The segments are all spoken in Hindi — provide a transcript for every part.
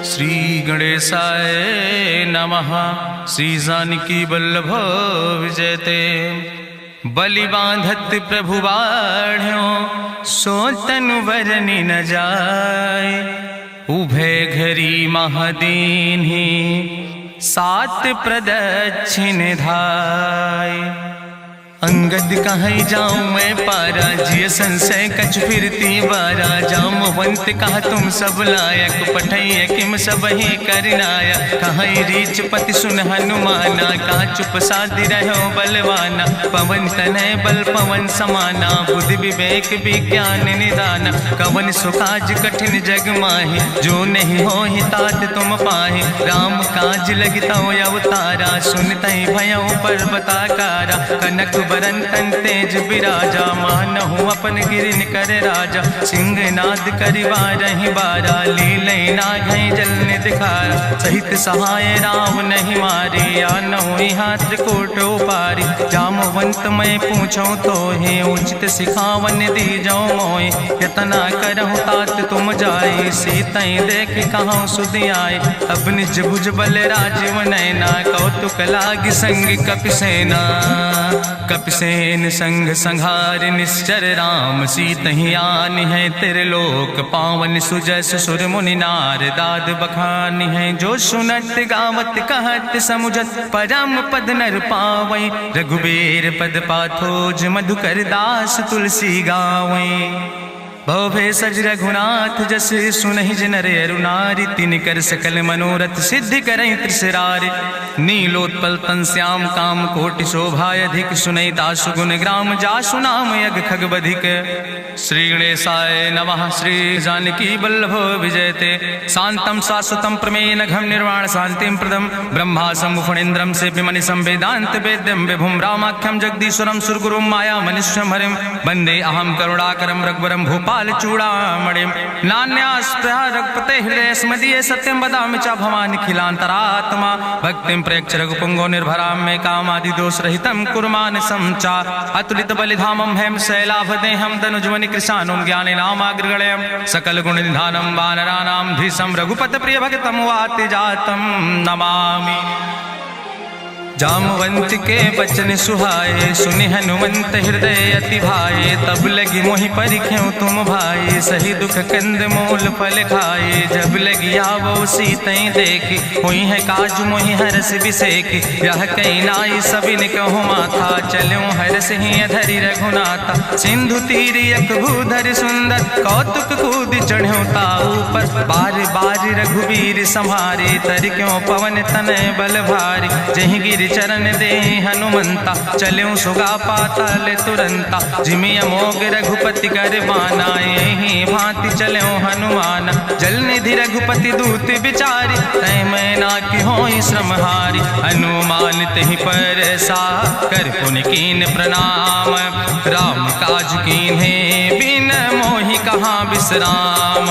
श्री गणेशाय नमः। श्री जानकी वल्लभ विजयते। बलि बांधत प्रभु बाढ़ो सो तनु बरनि न जाय। उभय घरी महादीन्हि सात प्रदक्षिण धाय। अंगद कहीं जाऊं मैं पारा जिय संशय कछ फिरती बारा। जामवंत कहा तुम सब लायक पठैय किम सब ही करनाया। कहीं रीच पति सुन हनुमाना कहा चुप साधि रहो बलवाना। पवन तनय बल पवन समाना बुद्धि विवेक विज्ञान निदाना। कवन सुकाज कठिन जग माहि जो नहीं हो ही तात तुम पाहि। राम काज लगितो अवतारा सुनतहि भयो पर्वताकारा। कनक बरन तन तेज बिराजा मानहु अपन गिरिन कर राजा। सिंह नाद करिवारहि बारा लीलै नाघै जल निधिखारा। सहित सहाय राम नहीं मारे आनहु यहाँ त्रिकूट उपारी। जामवंत मैं पूछो तो हे उचित सिखावन दीजो मोय। यतना करहु तात तुम जाए सीतै देख कहूँ सुध आए। अब निज भुज बल राजीव नैना कौतुक लाग संग कपिसेना। कपिसेन संग संहार निश्चर राम सीतहि आनि है त्रिलोक पावन। सुजस सुर मुनि नार दाद बखानि है। जो सुनत गावत कहत समुझत परम पद नर पावै। रघुबीर पद पाथोज मधुकर दास तुलसी गावै। भव सज रघुनाथ जस सुनहि नर अरु नारी। तिनकर सकल मनोरथ सिद्धि करहि त्रिसरारि। नीलोत्पल तन श्याम काम कोटि शोभाय अधिक। सुनहि दासु गुण ग्राम जासु नाम यज्ञ खग बधिक। श्री गणेशाय नमः। श्री जानकी वल्लभ विजयते। शांतम शाश्वतम प्रमेय नघम निर्वाण शांतिम प्रदम। ब्रह्मा शंभु फणीन्द्रम से विमनि संवेदांत वेद्यम विभुम रामाख्यम जगदीश्वरम सुरगुरुम माया मनुष्यम हरिम। वंदे अहम करुणाकरम रघुवरम भूपाल चूड़ामणिम। नान्यास्पृहा रघुपते हृदय स्मदीये सत्यम वदामि च भवानि खिलांतरात्मा। भक्तिम प्रयच्छ रघुपुंगो निर्भराम मे कामादि दोष रहितम कुर्मानसं च। अतुलित बलिधामम हेम शैलाभदेहम तनुज्वनि कृशानुम ज्ञानि नामाग्रगण्यम। सकल गुण निधानम वानराणाम धीशम रघुपत प्रिय भक्तम वाति जातम नमामि। जामवंत के बचन सुहाए सुनि हनुमंत हृदय अति भाए। तब लगी मोहि परिख्यों तुम भाई सही दुख कंद मूल फल खाए। जब लगी आवो सीतै देखी हुई है काज मोहि हरस बिसेखी। यह कई नाई सबिन कहु माथा चल्यों हरस ही अधरि रघुनाथा। सिंधु तीर यक भूधर सुंदर कौतुक कूद चढ़्यों ताऊ पर। बार बार रघुबीर संहारे तर क्यों पवन तनय बल भारी। जहि गिर चरण दे हनुमंता चल्यों सुगा पाताल तुरंता। जिमि अमोघ रघुपति कर बाना यही भांति चल्यों हनुमान। जल निधि रघुपति दूत बिचारी तय मैं ना कि होई श्रमहारी। हनुमान तहि पर सा कर पुनि कीन प्रणाम। राम काज कीन्हे बिन मोहि कहाँ विश्राम।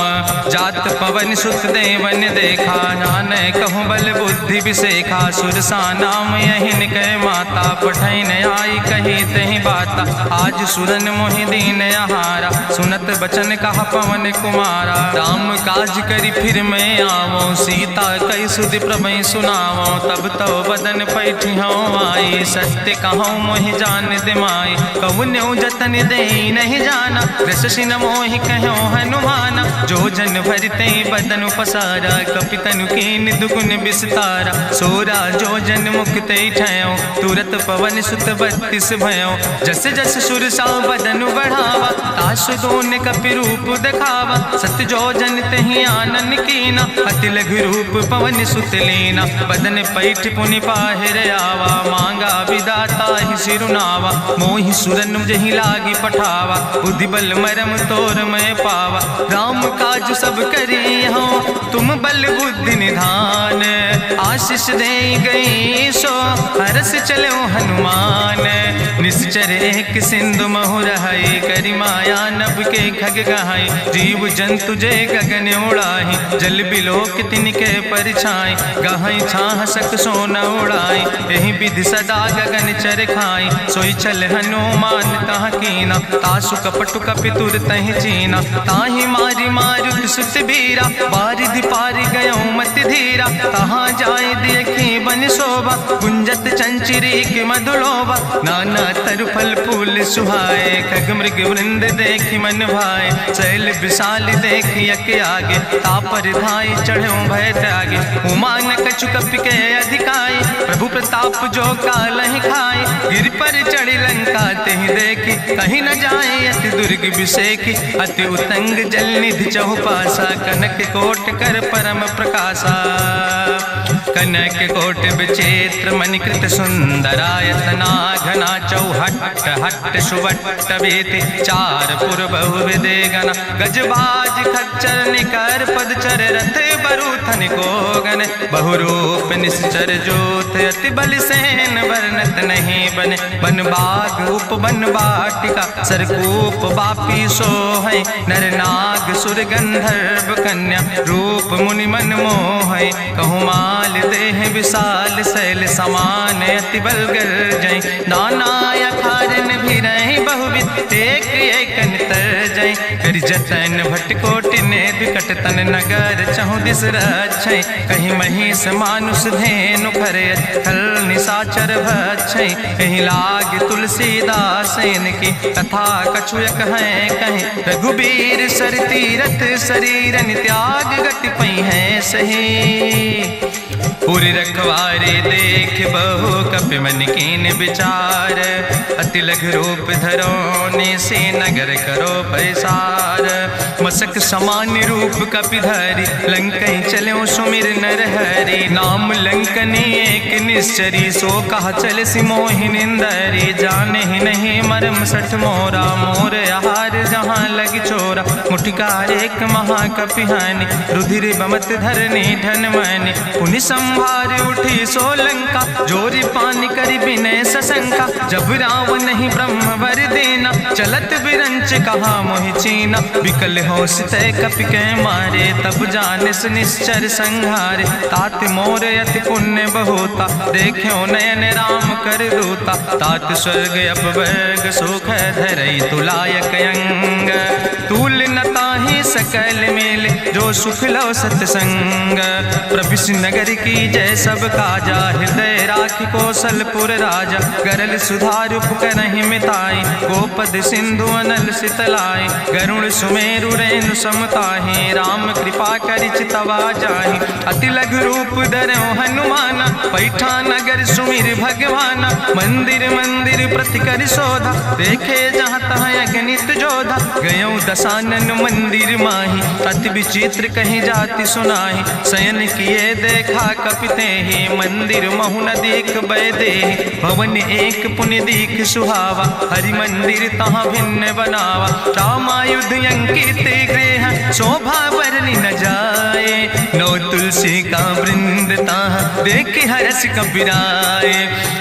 जात पवन सुत देवन देखा नान कहूँ बल बुद्धि विसेखा। सुरसा नाम यहिन कह माता पठैन आई कही तहि बाता। आज सुरन मोहि दीन आहारा सुनत बचन कहा पवन कुमारा। राम काज करी फिर मैं आवो सीता कई सुधि प्रभै सुनावो। तब तो बदन पैठियों आई सत्य कहूँ मोहि जान दिमाई। कहुन्यो जतन दे नहीं जाना रससिन मोहि कहो हनुमाना। जो जन भरते बदन पसारा कपितनु कीन दुगुन विस्तारा। सोरा जो जन मुक्ते ठयो तुरत पवन सुत 32 भयो। जस जस सुरसा बदन बढ़ावा तासु दोन कपि रूप दिखावा। सत्य जो जन तहि आनन कीना अति लघु रूप पवन सुत लीना। बदन पैठ पुनि पाहिर आवा मांगा विदाता ही सिरुनावा। मोहि सुरन जहि लागी पठावा बुद्धि बल मरम तोर मैं पावा। राम काज सब करी हो तुम बल बुद्धि निधान। आशीष दे गई सो हरस चलो हनुमान। निश्चर एक सिंधु महु रहाई, करी माया नभ के खग गहाई। जीव जंतु जे गगन उड़ाही, जल बिलोक तिनके परछाई। गहाई छाह सक सोन उड़ाई, यही विधि सदा गगन चर खाई। सोई चल हनुमान तह कीना, तासु कपटु कपितुर तह चीना। ताहि मारी मारुत सुत बीरा, बारिधि पारि गयौ मत धीरा। तहाँ जाय देखी बन शोभा, गुंजत चंचिरी के मधुलोभा। नाना तरु फल फूल सुहाए, खग मृग वृंद देखी मन भाए। शैल विशाल देखी यके आगे, तापर धाई चढ़ो भय त्यागे। उमान कछु कपि के अधिकाई, प्रभु प्रताप जो कालहि खाई। गिर पर चढ़ी लंका तेहि देखी, कहीं न जाए अति दुर्ग विषेखी। अति उतंग जल निधि चहुपासा, कनक कोट कर परम प्रकाशा। कनक कोट विचित्र मणिकृत सुंदरायतना, घना चौहट्ट हट्ट सुवट्ट वेति। चार पुर बहु विदे गना, गजबाज खच्चर निकर पदचर। रथ बरूथन को गन, बहुरूप निश्चर जोत। अति बल सेन वर्णत नहीं बने, बन बाग उपवन वाटिका। सरकूप बापी सोहै, नर नाग सुर गंधर्व कन्या। रूप मुनि मन मोहै, कहूँ माल देह विशाल। शैल समान अति बल गर्जै, नाना अखारन भी रही बहुविध। एक एकन तर जै, करि जतन भटकोटि ने विकट तन नगर। चहु दिस रक्षै, कहीं महिष मानुष धेनु खरे। खल निशाचर भक्षै, कहीं लाग तुलसीदास इनकी। कथा कछुयक है कहीं, रघुबीर सर तीरथ शरीरन त्याग। गति पई है सही, पुर रखवारे देख बहु कपि मन कीन विचार। अति लघु रूप धरोने से नगर करो पैसार। मसक समान रूप कपि धरि, लंकई चलो सुमिर नर हरि। नाम लंकनी एक निश्चरी, सो कहा चल सिमोहि निंदरी। जाने ही नहीं मरम सठ मोरा, मोर आहार जहाँ लग चोरा। मुठिकार एक महाकपि हानि, रुधिर बमत धरनी धन मनि। पुनि संभार उठी सोलंका, जोरी पानी करी विनय सशंका। जब रावण ही ब्रह्म वर देना, चलत बिरंच कहा मोहि चीना। विकल होश तय कपि के मारे, तब जानिस निश्चर संहारे। तात मोर अति पुण्य बहुता, देख्यो नयन राम कर दूता। तात स्वर्ग अपवर्ग सुख धरई, तुलायक अंग। तूल न ताहि सकल मेल, जो सुख लो सत्संग। प्रभिस नगर की जय सब काजा, हृदय राखि कौशलपुर राजा। गरल सुधार उपकरहि मिताई, गोपद सिंधु अनल सितलाई। गरुण सुमेरु रेणु समताहि, राम कृपा करि चितवा जाहि। अति लघु रूप धरौ हनुमाना, पैठा नगर सुमिर भगवाना। मंदिर मंदिर प्रति करि शोधा, देखे जहाँ तहाँ अगणित जोधा। गयौ दशानन मंदिर माही, अति विचित्र कहीं जाति सुनाही। शयन किए देखा कपि तेहि, मंदिर महु न देख बैदेहि। भवन एक पुनि दीख सुहावा, हरि मंदिर तहाँ भिन्न बनावा। रामायुध अंकित गृह, शोभा बरनी न जाए। नौ तुलसी का वृंद ताहाँ, देख हरस कपिराए।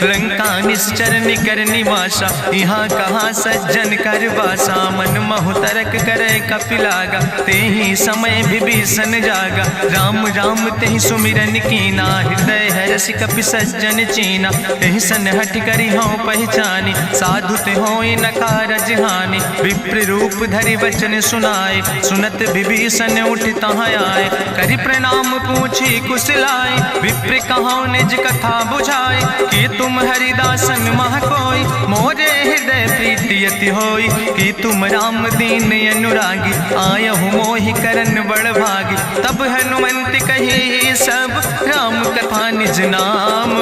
लंका निश्चर निकर निवासा, यहाँ कहाँ सज्जन कर वासा। मन महु तरक करे कपिलागा, तेहि समय विभीषण जागा। राम राम तेहि सुमिरन कीना, हृदय हरस कपि सज्जन चीना। एहि सन हठ करि हूँ पहचानी, साधु ते होई न कारज हानि। विप्र रूप धरि वचन सुनाए, सुनत विभीषण उठ तहाँ आए। करि प्रणाम पूछी कुशलाए, विप्र कहाँ निज कथा बुझाए। कि तुम हरिदासन मह कोई, मोरे हृदय प्रीति अति होई। कि तुम राम दीन अनुरागी, आयहु मोहि करन बड़ भागी। तब हनुमंत कही सब, राम कथा निज नाम।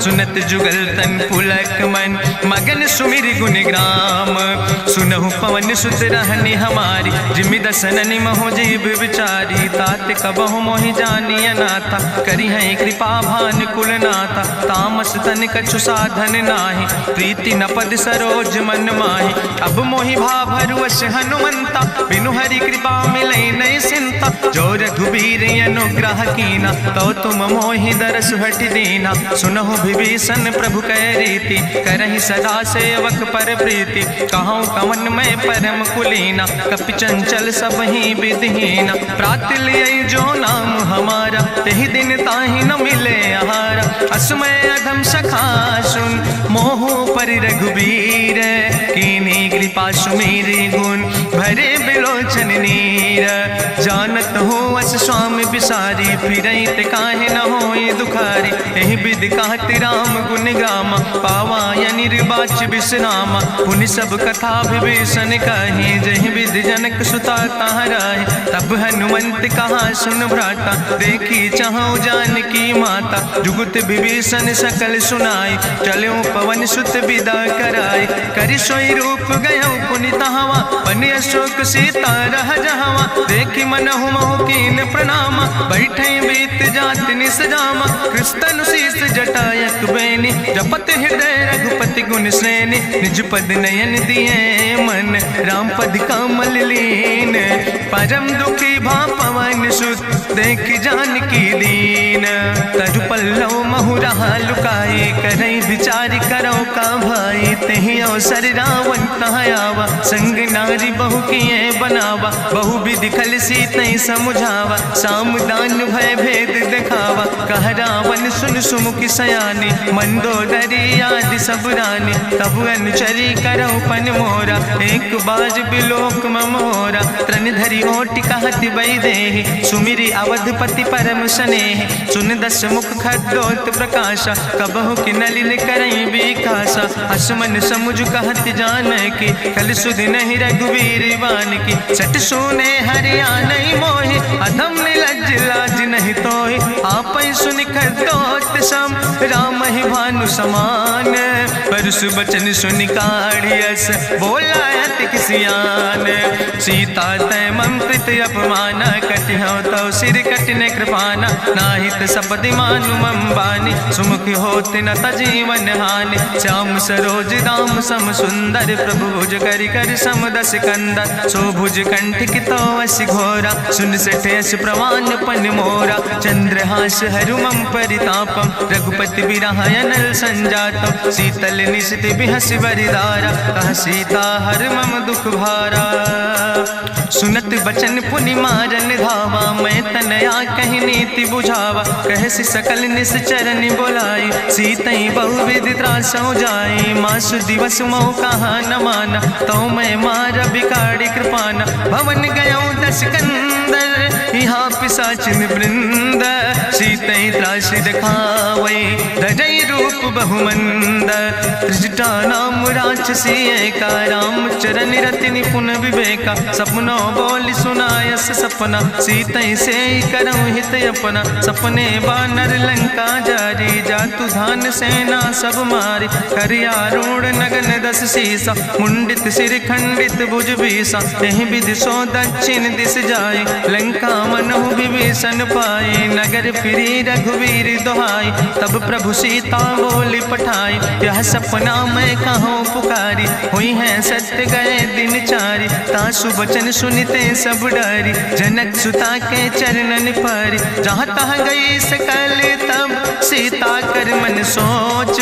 सुनत जुगल तन पुलक मन, मगन सुमिर गुण ग्राम। सुनहु पवन सुत रहनी हमारी, जिमि दसननि महो जीव विचारी। तात कबहु मोहि जानी अनाथा, करी है कृपा भान कुलनाथा। तामस तन कछु साधन नाही, प्रीति न पद सरोज मन माही। अब मोहि भाभरुवश हनुमंता, बिनु हरि कृपा मिलै नहीं सिंता। जो रघुबीर अनुग्रह कीना, तो तुम मोहि दरस सुहट दीना। सुनहु विभीषण प्रभु कै रीति, करहि सदा सेवक पर प्रीति। कहूँ कवन में परम कुलीना, कपि चंचल सब ही विधिहीना। प्रात लिय जो नाम हमारा, तेहि दिन ताहि न मिले आहारा। असमय अधम सखा सुन, मोह पर रघुबीर। कीन्ही कृपा सुमेरि गुण, भरे बिलोचन नीर। जानत हो अस स्वामी बिसारी, फिरहि ते काहे न होई दुखारी। एहि विधि कहत राम गुण गामा, पावा निर्वाच विश्रामा। पुनि सब कथा विभीषण कही, जहि विधि जनक सुता कहाँ रहे। तब हनुमंत कहा सुन भ्राता, देखी चाहूँ जानकी माता। जुगुत विभीषण सकल सुनाई, चलो पवन सुत विदा कराई। करि सोई रूप गयो पुनि तहवा, बन अशोक सीता रह जहवा। देखी मनहु मोह कीन प्रणामा, बैठे बीत जात निस जामा। कृष्ण शीस जटायक बेनी, जपत हृदय रघुपति गुण श्रेणी। निज पद नयन दिए मन, राम पद कमल लीन। परम दुखी भा पवन सुत, देख जानकी दीन। तरु पल्लव महु रहा लुकाई, करई विचार करो का भाई। तेहि अवसर रावण तहाँ आवा, संग नारी बहु किए बनावा। बहु विधि खल सीतहि समुझावा, सामदान भय भेद दिखावा। कह रावण सुन सुमुखी सयानी, मंदोदरी आदि सब रानी। तब अनुचरी करो पन मोरा, एक बाज बिलोक ममोरा। त्रन धरि ओट कहत वैदेही, सुमिरी अवधपति परम स्नेह। सुन दस मुख खद्योत प्रकाशा, कबहु कि नलिन करई बिकासा। असमन समुझ कहत जानकी, कल सुध नहीं रघुवीर बान की। सट सुने हरियाणई मोहि, अधम निलज्ज लाज नहीं तोहि। आपै सुनि खद्योत सम, राम ही भानु समान। परसु बचन सुनि काढ़ियस, बोला अति किसियान। सीता तै मम कृत अपमाना, कटिहौ तौ सिर कटिन कृपाना। नाहित सपदि मानु मम बानी, सुमुख होत न तजीवन हानि। श्याम सरोज दाम सम सुंदर, प्रभु भुज करि कर सम दस कंदर। सो भुज कंठ कितो अस घोरा, सुन सठेस प्रवान पन मोरा। चंद्रहास हरु मम परितापम, रघुपति बिरहायनल संजातम। शीतल निशित बिहस बरिदारा, कह सीता हर मम दुख भारा। सुनत बचन पुनि मारन धावा, मैं तनया कहि नीति बुझावा। कहसि सकल निश्चरन बोलाई, सीतई बहुविधि त्रासौ जाई। मासु दिवस मोह कहा न माना, तो मैं मार बिगाड़ी कृपाना। भवन गयो दस कंदर, यहाँ पिशाचिन वृंद। सीतई त्रास दिखावै, धजई रूप बहुमंद। त्रिजटा नाम राक्षसी एका, राम चरण रति निपुण विवेका। सपनो बोल सुनायस सपना, सीतई से करऊँ हित अपना। सपने बानर लंका जारी, जातु धान सेना सब मारी। करियारूढ़ नगन दस सीसा, मुंडित सिर खंडित भुज बीसा। यही विधि सो दक्षिण दिस जाए, लंका मनहु विभीषण पाए। नगर फिरी रघुवीर दुहाई, तब प्रभु सीता बोली पठाई। यह सपना मैं कहूँ पुकारी, हुई है सत्य गए दिन चारी। तासु वचन सुनते सब डरी, जनक सुता के चरणन पर। जहाँ तहाँ गई सकल तब, सीता कर मन सोच।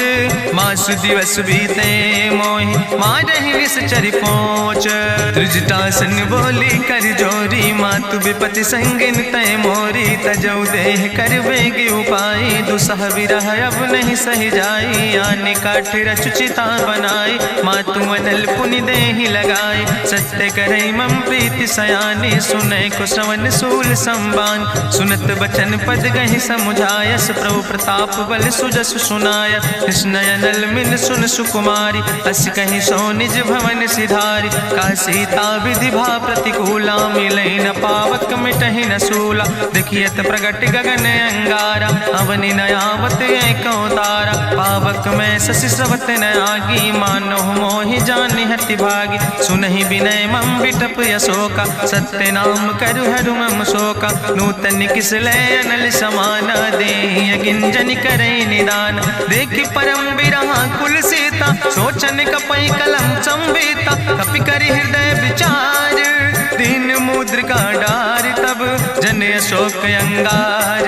मासु दिवस बीते मोहि, मारहि निश्चर पहुँच। त्रिजटासन बोली कर जोरी, मातु विपति संगिन तय मोरी। तजौ देह कर बेग उपाय, दुसह विरह अब नहीं सही जाई। आने काठ रचुचिता बनाई, मातु अनल पुनि देहि लगाई। सत्य करई मम प्रीति सयानी, सुनै को श्रवण सूल संबान। सुनत बचन पद गहि समुझायस, प्रभु प्रताप बल सुजस सुनाय। कृष्णयनल मिल सुन सुकुमारी, अस कहि सो निज भवन सिधारी। का सीता विधि भा प्रतिकूला, मिलै न पावक मिटहि न सूला। देखियत प्रगट गगन अंगारा, अवनि नयावत एको तारा। पावक में शशि स्रवत न आगी, मानो मोहि जानि हति भागी। सुनहि विनय मम बिटप यशोका, सत्य नाम करु हरु मम शोका। नूतन किस लय अनल समाना, देहि अगिंजन करई निदान। देखि परम बिरहा कुल सीता, सोचन कपई कलम संवेता। कपि करि हृदय विचार, दीन मुद्रिका डार। तब जन जन अशोक अंगार।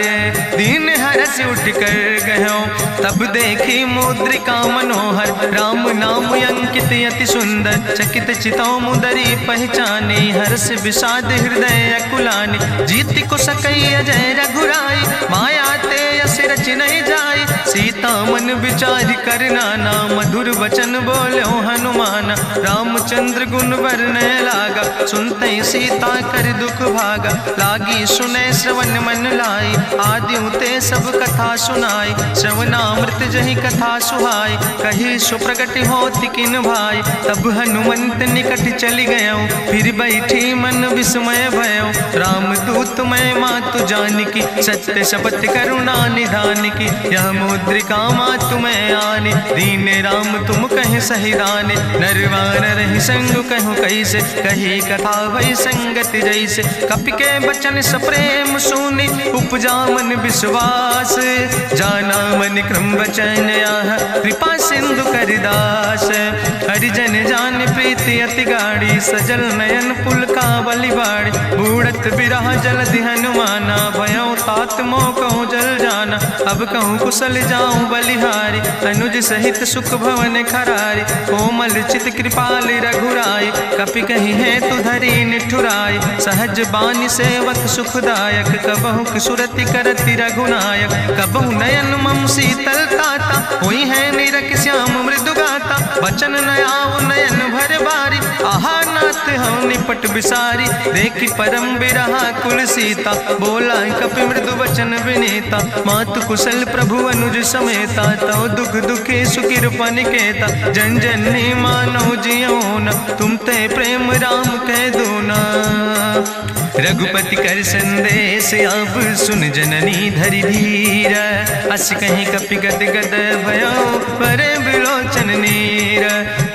दीन हरस उठ कर गयो तब देखी मुद्रिका मनोहर। राम नाम अंकित अति सुंदर चकित चितौ मुदरी पहचाने। हर्ष विषाद हृदय अकुलानि जीत को सकई अजय रघुराई। माया ते यस रच नहीं जाई सीता मन विचार कर नाना। मधुर वचन बोलो हनुमान रामचंद्र गुण वर्णय लागा। सुनते सीता कर दुख भागा लागी सुने श्रवण मन लाई। आदिउ ते सब कथा सुनाई श्रवणामृत जहि कथा सुहाई। कही सुप्रगट होति किन भाई तब हनुमंत निकट चली गयो। फिर बैठी मन विस्मय भयो राम दूत मैं मातु जानकी। सत्य शपथ करुणा निधान की यह मुद्रिका मातु मैं आने। दीन राम तुम कहे सही दाने नरवान रही संग कहूँ कैसे। कही कथा भई संगति जैसे कपि के बचन सप्रेम सुनी। उपजा मन विश्वास जाना मन क्रम वचन आह। कृपा सिंधु करिदास हरिजन जान प्रीति अति गाड़ी। सजल नयन पुलकावली बाड़ी बूढ़त बिरह जलधि हनुमाना। भयो तात मोह कहूँ जल जाना अब कहूँ कुशल जाऊँ बलिहारी। अनुज सहित सुख भवन खरारी कोमल चित कृपाल रघुराई। कपि कही है तु धरी निठुराई सहज बानी सेवक सुखदायक। कबहु सुरति करति रघुनायक कबहु नयन मम शीतल ताता। हुई है निरख श्याम मृदु गाता वचन नयाव नयन भर बारी। आहा नाथ हम निपट बिसारी देखी परम बिरहा कुल सीता। बोला कपि मृदु वचन विनीता मातु कुशल प्रभु अनुज समेता। तव दुख दुखी सुखिर पनिकेता जन जननी मानो जियो न। तुम ते प्रेम राम कह दो ना। रघुपति कर संदेश अब सुन जननी धरि धीर। अस कहीं कपि गद गद भयो परे बिलोचन नीर।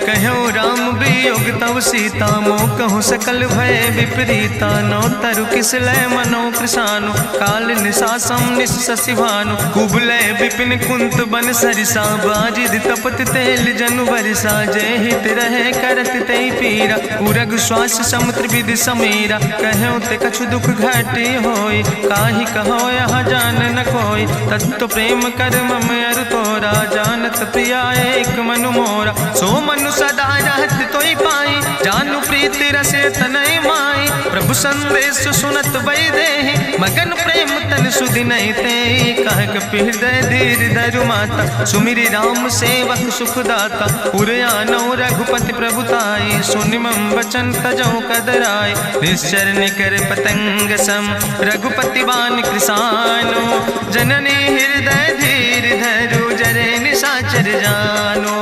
कहो राम वियोग तव सीता मोह कहूँ सकल भय विपरीता। नौ तरु किस लय मनो कृषानु काल निशासम निशि भानु। कुबलय विपिन कुंत बन सरिसा बाजिद तपत तेल जनु बरिसा। जय हित रहे करत ते पीरा उरग श्वास समुद्र विधि समीरा। कहो ते कछु दुख घटी होई काहि कहो यहाँ जान न कोई। तत्व प्रेम कर मम अरु तोरा जानत प्रिया एक मनु मोरा। सो मनु सदा रहत तोई पाई जानु प्रीति रसे तनय माई। प्रभु संदेश सुनत बई देहि मगन प्रेम तन सुधि नहीं ते। कह कपि हृदय धीर धरु माता सुमिरि राम सेवक सुखदाता। उरयानो रघुपति प्रभुताई सुनि मम वचन तजौ कदराय। निश्चर निकर पतंग सम रघुपति बान कृसानो। जननी हृदय धीर धरु जरे निशाचर जानो।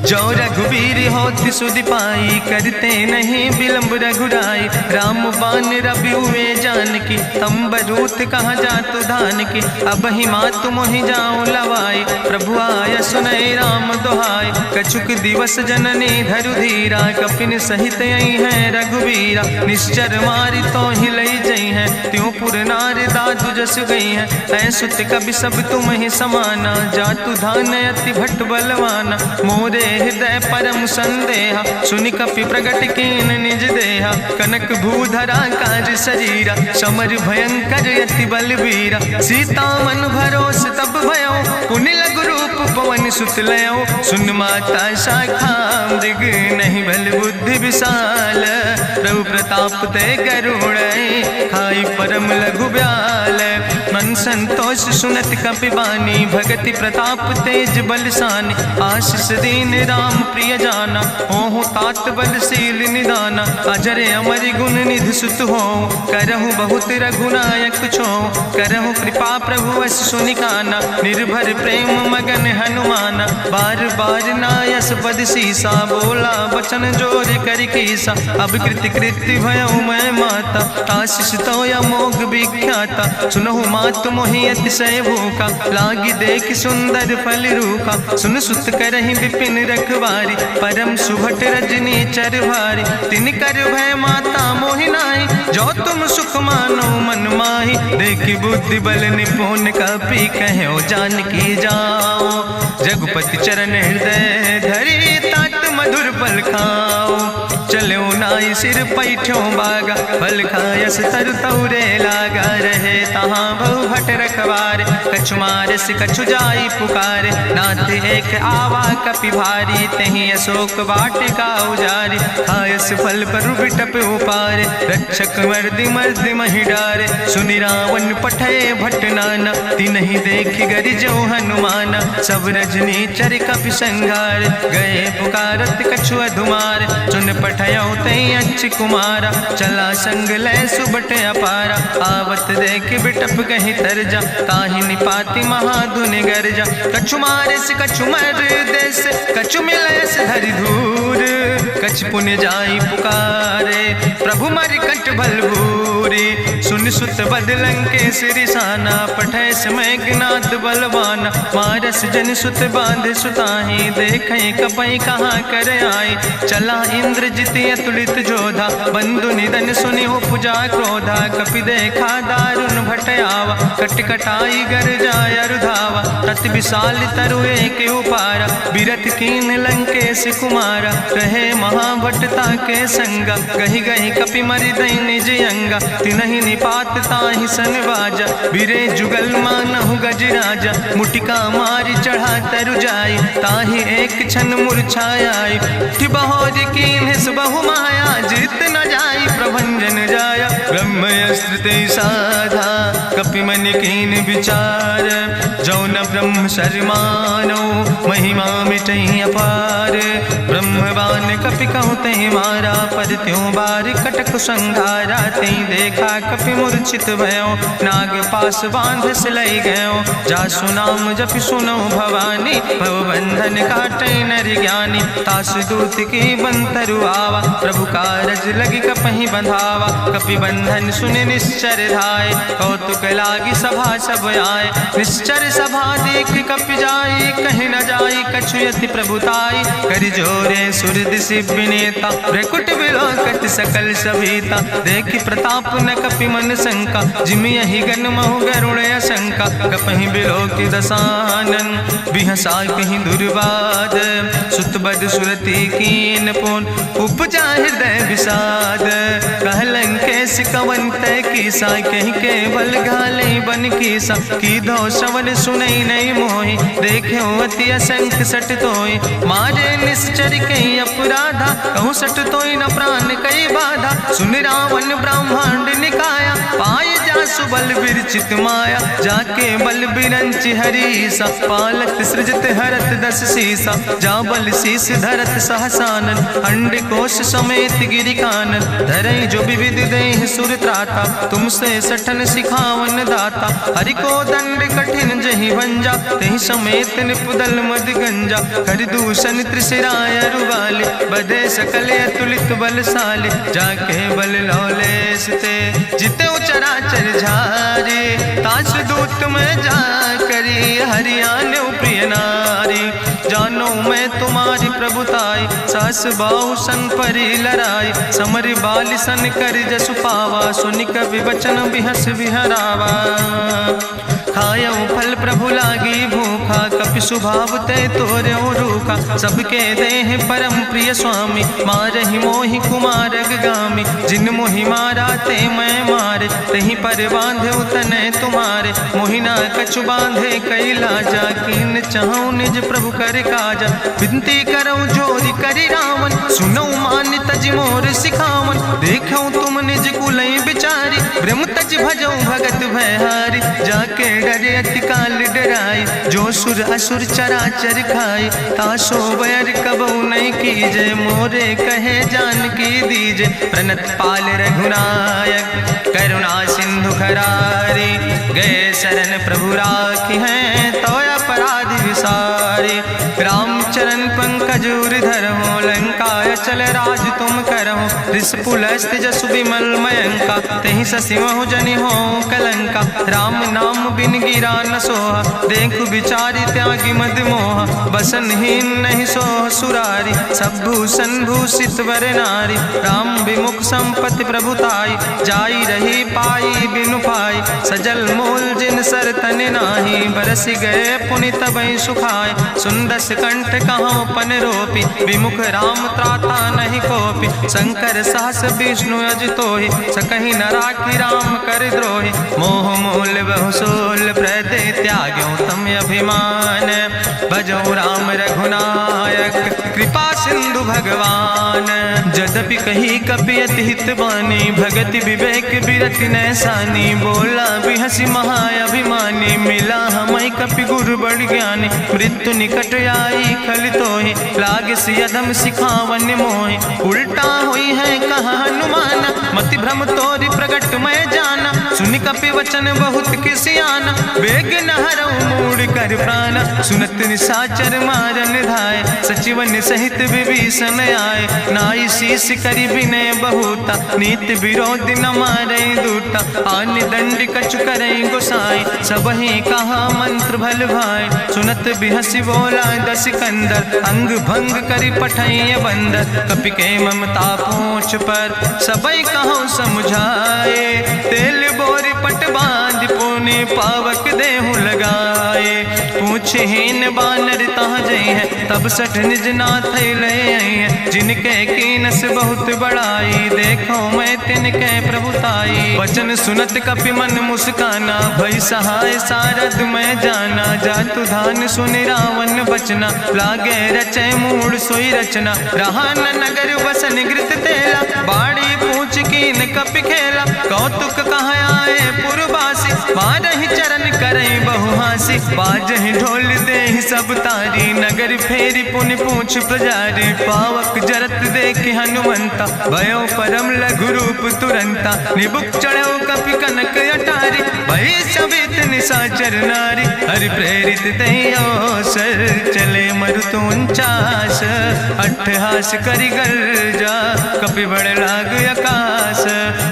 जो रघुवीर होति सुधि पाई करते नहीं विलंब रघुराई। राम बान रवि हुए जानकी तम्बरूथ कहाँ जातु धान की। अब ही मातु मोहि जाऊँ लवाई प्रभु आय सुनय राम दुहाई। कछुक दिवस जननी धरु धीरा कपिन सहित आई है रघुवीरा। निश्चर मारी तो ही लई जई है त्यों पुर नार दादु जस गई है। ऐसुत कभी सब तुम ही समाना जातु धान अति भट्ट बलवाना। मोरे हृदय परम संदेहा सुनि कपि प्रगट कीन निज देहा। कनक भूधरा काज शरीरा समर भयंकर यति बलवीरा। सीता मन भरोस तब भयो पुनि लघु रूप पवन सुत लयो। सुन माता शाखा मृग नहीं बल बुद्धि विशाल। प्रभु प्रताप ते गरुड़ खाई परम लघु ब्याल। मन संतोष सुनत कपि बानी भगति प्रताप तेज बलसानी। आशीष दीन राम प्रिय जाना ओहु तात बलशील निदाना। अजर अमर गुण निधि सुत हो करहु बहुत रघुनायक छो। करहु कृपा प्रभु अस सुनिकाना निर्भर प्रेम मगन हनुमाना। बार बार नायस पद सीसा बोला बचन जोर कर कीसा। अब कृति कृति भयो मैं माता आशीष तो अमोघ विख्याता। सुनहु मातु मोहि अतिशय भूखा लागी देख सुंदर फल रूखा। सुन सुत करहि विपिन रखवारी परम सुभट रजनी चर भारी। तिन कर भय माता मोहि नाहि जो तुम सुख मानो मन माहि। देखि बुद्धि बल निपुण कपि कहो जानकी जाओ। रघुपति चरण हृदय धरि तात मधुर फल खाओ। चलो नाई सिर पैठो बागा, फल खायस तरु तौरे लागा। रहे तहाँ बहु भट रखवारे, कछु मारस कछु जाई पुकारे। नाथ एक आवा कपि भारी, तहीं अशोक वाटिका उजारी। खायस फल पर बिटप उपारे, रक्षक मर्दि मर्दि महि डारे। सुनि रावण पठय भट नाना, तिन्हि देखि गरिजो हनुमाना। सब रजनी चर कपि संघार, गए पुकारत कछु अधुमार। चुन पठयो तई अच्छ कुमारा, चला संग लय सुबट अपारा। आवत देख बिटप कहीं तरजा, ताहि निपाति महाधुनि गर्जा। कछु मारिस कछु मर देस, कछु मिलयस धरि धूर। कछ पुण्य जाई पुकारे, प्रभु मरि कंठ भल भूरी। सुन सुत बद लंकेश रिसाना, पठय समय ज्ञात बलवाना। मारस जन सुत बांध सुताहि, देखे कपई कहाँ कर आए। चला इंद्रजित अतुलित जोधा, बंधु निधन सुनि उपजा क्रोधा। कपि देखा दारुण भट आवा, कट कटाई गर जाय रुधावा। तत विशाल तरु एक उपारा, बिरथ कीन लंकेश कुमारा। रहे महाभटता के संगा, गहि गहि कपि मरि दई निज अंगा। तिन्हि निपात ताहि सन बाजा, बिरे जुगल मानहु गजराजा। मुटिका मारि चढ़ा तरु जाई, ताहि एक क्षण मूर्छाई। बहोज कीन्ह बहु माया, जीत न जाई प्रभंजन जाया। ब्रह्मयस्त्र ते साधा, कपि मन कीन विचार। जौन ब्रह्म शर्मानो, महिमा मिटई अपार। ब्रह्मवान कपि कहु तहि मारा, पर त्यों बार कटक संघारा। तई देखा कपि मूर्छित भयो, नाग पास बांध सिलई गयो। जासु नाम जपि सुनो भवानी, भव बंधन काटई नर ज्ञानी। तास दूत की बंतरु आवा, प्रभु कारज लगी कपहि बंधावा। कपि बंधन सुनि निश्चर धाय, कौतुक लागी सभा सब आए। निश्चर सभा देख कपि जाई, कहीं न जाई कछु यति प्रभुताई। कर जोरे सुर दिसि विनेता, भ्रकुट विलोकत सकल सभीता। देखि प्रताप न कपि मन शंका, जिमि यहि गन महु गरुण शंका। कपहि बिलोकि दसानन, बिहसा कहीं दुर्वाद। सुत बद सुरति कीन पुन, उपजा हृदय विषाद। कह लंकेश कवन तय कीसा, कहीं केवल घाले बन कीसा। की दो श्रवण सुनई नहीं मोहि, देख्यो अति असंख सट तोय। मारे निश्चर कई अपराधा, कहूँ सट तोय न प्राण कई बाधा। सुन रावण ब्रह्मांड निकाया, पाय जासु बल विरचित माया। जाके बल बिरंच हरीसा, पालत सृजत हरत दस सीसा। जा बल शीस धरत सहसानन, अंड कोश समेत गिरि कानन। धरई जो विविध देह सुर त्राता, तुमसे सठन सिखावन दाता। हरि को दंड कठिन जहि भंजा, तहि समेत निपुदल मद गंजा। कर दूषण त्रिशिराय रुगाले, बधे सकल अतुलित बलशाले। जाके बल लौलेस ते, जिते चराचर झारे। तास दूत में जा करी, हरियाण प्रिय नारी। जानो मैं तुम्हारी प्रभुताई, सास बाहु सन परी लड़ाई। समर बाल सन कर जसु पावा, सुनि कवि वचन बिहस बिहरावा। खायौ फल प्रभु लागी भूखा, कपि स्वभाव ते तोर्यो रूखा। सबके देह परम प्रिय स्वामी, मारहि मोहि कुमारग गामी। जिन मोहि मारा ते मैं मारे, तहीं पर बांधे तने तुम्हारे। मोहिना कछु बांधे कई लाजा, कीन चाहूं निज प्रभु कर काजा। विनती करऊं जोरि करि रावण, सुनऊ मान तज मोर सिखावन। देखऊं तुम निज कुलई बिचारी, ब्रह्म तज भजऊं भगत भयहारी। जाके डरे अति काल डराई, जो सुर असुर चराचर खाई। तासो बैर कबऊ नहीं कीजे, मोरे कहे जान की दीजे। प्रणत पाल रघुनायक, करुणा सिंधु खरारी। गए शरण प्रभु राखी हैं, तो अपराध विसारी। रामचरण पंकज उर धरहु, लंकाय चल राज तुम करहु। रिसपुलस्त जसु विमल मयंका, तहि ससिमहु जनि हो कलंका। राम नाम बिन गिरा न सोहा, देखु बिचारी त्यागी मद मोहा। बसनहीन नहीं सोह सुरारी, सब भूषण भूषित वर नारी। राम विमुख संपत्ति प्रभुताई, जाई रही पाई बिनु पाई। सजल मोल जिन सर तन नाही, बरस गए पुनि तबहि सुखाए। सुंदस कंठ कहाँ पन रोपी, विमुख राम त्राता नहीं कोपी। शंकर सहस विष्णु अज तोहि, सकहि न राखी राम कर द्रोहि। मोह मूल बहु सोल प्रदे, त्याग्यो तम अभिमान। भजो राम रघुनायक, कृपा सिंधु भगवान। यद्यपि कही कपि अति हित बानी, भगति विवेक बिरति नैसानी। बोला बिहसी महाअभिमानी, मिला हमै कपि गुरु बड़ ज्ञानी। मृत्यु निकट आई खल तोहि, लागे सियदम सिखावन मोहि। उल्टा हुई है कहा हनुमाना, मति भ्रम तोरि प्रगट मैं जाना। सुनि कपि वचन बहुत किसियाना, बेग न हरऊ मूढ़ कर प्राण। सुनत निशाचर मारन धाय, सचिवन सहित विभीषण आए। नाई शीस करि विनय बहुता, नीति विरोध न मारै दूता। आन दंड कछु करै गोसाई, सबहि कहा मंत्र भल भाई। सुनत बिहसी बोला दस कंदर, अंग भंग करि पठैय बंदर। कपि के ममता पूछ पर, सबई कहो समुझाए। तेल बोरी पट बांध पुनि, पावक देहु लगाए। पूछहीन बानर तहाँ जई है, तब सठ निज नाथ ले आई है। जिनके कीनस बहुत बड़ाई, देखो मैं तिनके प्रभुताई। वचन सुनत कपि मन मुस्काना, भई सहाय सारद मैं जाना। जातु धान सुनि रावण बचना, लागे रचै मूढ़ सोई रचना। रहा न नगर बसन घृत तेला, बाड़ी पूछ कीन कपि खेला। कौतुक कहाँ आए पुरवासी, मारहि चरण करई बहु हासी। बाजहि ढोल देहि सब तारी, नगर फेरी पुनि पूछ प्रजारी। पावक जरत देख हनुमंता, भयो परम लघु रूप तुरंता। निबुक चढ़ो कपि कनक अटारी, भई सवित निशाचर नारी। हरि प्रेरित तहि अवसर, चले मरुत 49। अट्ठहास करि गर्जा, कपि बड़ लाग आकाश।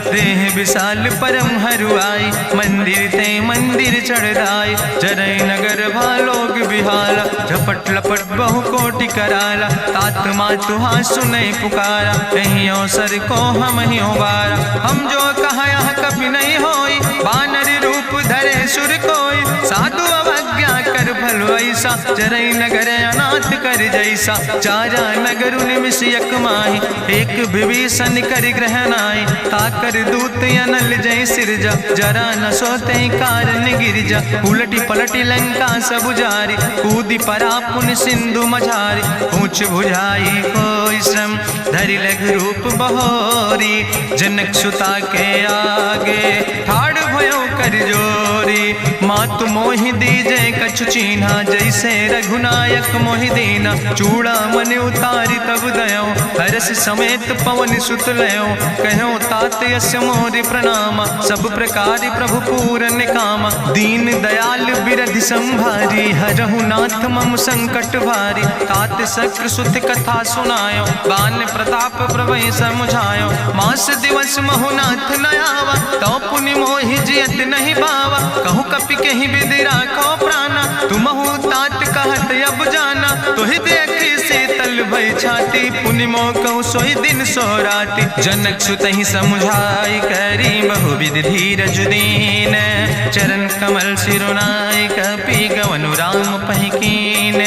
देह विशाल परम हरुआई, मंदिर ते मंदिर चढ़ाई। जरई नगर भालोग बिहाला, झपट लपट बहु कोटि कराला। तात मातु हाँ सुनै पुकारा, एहि अवसर को हम ही उबारा। हम जो कहा यहाँ कभी नहीं होई, बानर रूप धरे सुर कोई। साधु अवज्ञा कर फल ऐसा, जरई नगर अनाथ कर जैसा। चारा नगर निमिष यक माही, एक विभीषण कर ग्रहण आई। ताकर दूत अनल जय सिरजा, जरा न सोते कारण गिरजा। उलटी पलटी लंका सब जारी, कूदी परा पुन सिंधु मझारी। पूछ बुझाई कोई श्रम, धरि लघु रूप बहोरी। जनक सुता के आगे, ठाड़ भयो कर जोरी। मातु मोहि दीजे कछु चीन्हा, जैसे रघुनायक मोहि दीना। चूड़ा मन उतारी तब दयो, हरस समेत पवन सुत लयो। कहो तात यस्य मोरि प्रणामा, सब प्रकार प्रभु पूरन कामा। दीन दयाल बिरधि संभारी, हरहु नाथ मम संकट भारी। तात शक्र सुत कथा सुनायो, बान प्रताप प्रभय समुझायो। मास दिवस महुनाथ न आवा, तो पुनि मोहि जियत नहीं बावा। कहु कपि कहीं विधि राखो प्राणा, तुमहु तात कहत अब जाना। तुहि देखी शीतल भई छाती, पुनि मोह कहु सोई दिन सो राति। जनक सुतहि समुझाई, करी बहुविधि धीरज दीन। चरण कमल सिरुनाई, कपि गवनु राम पहि कीन।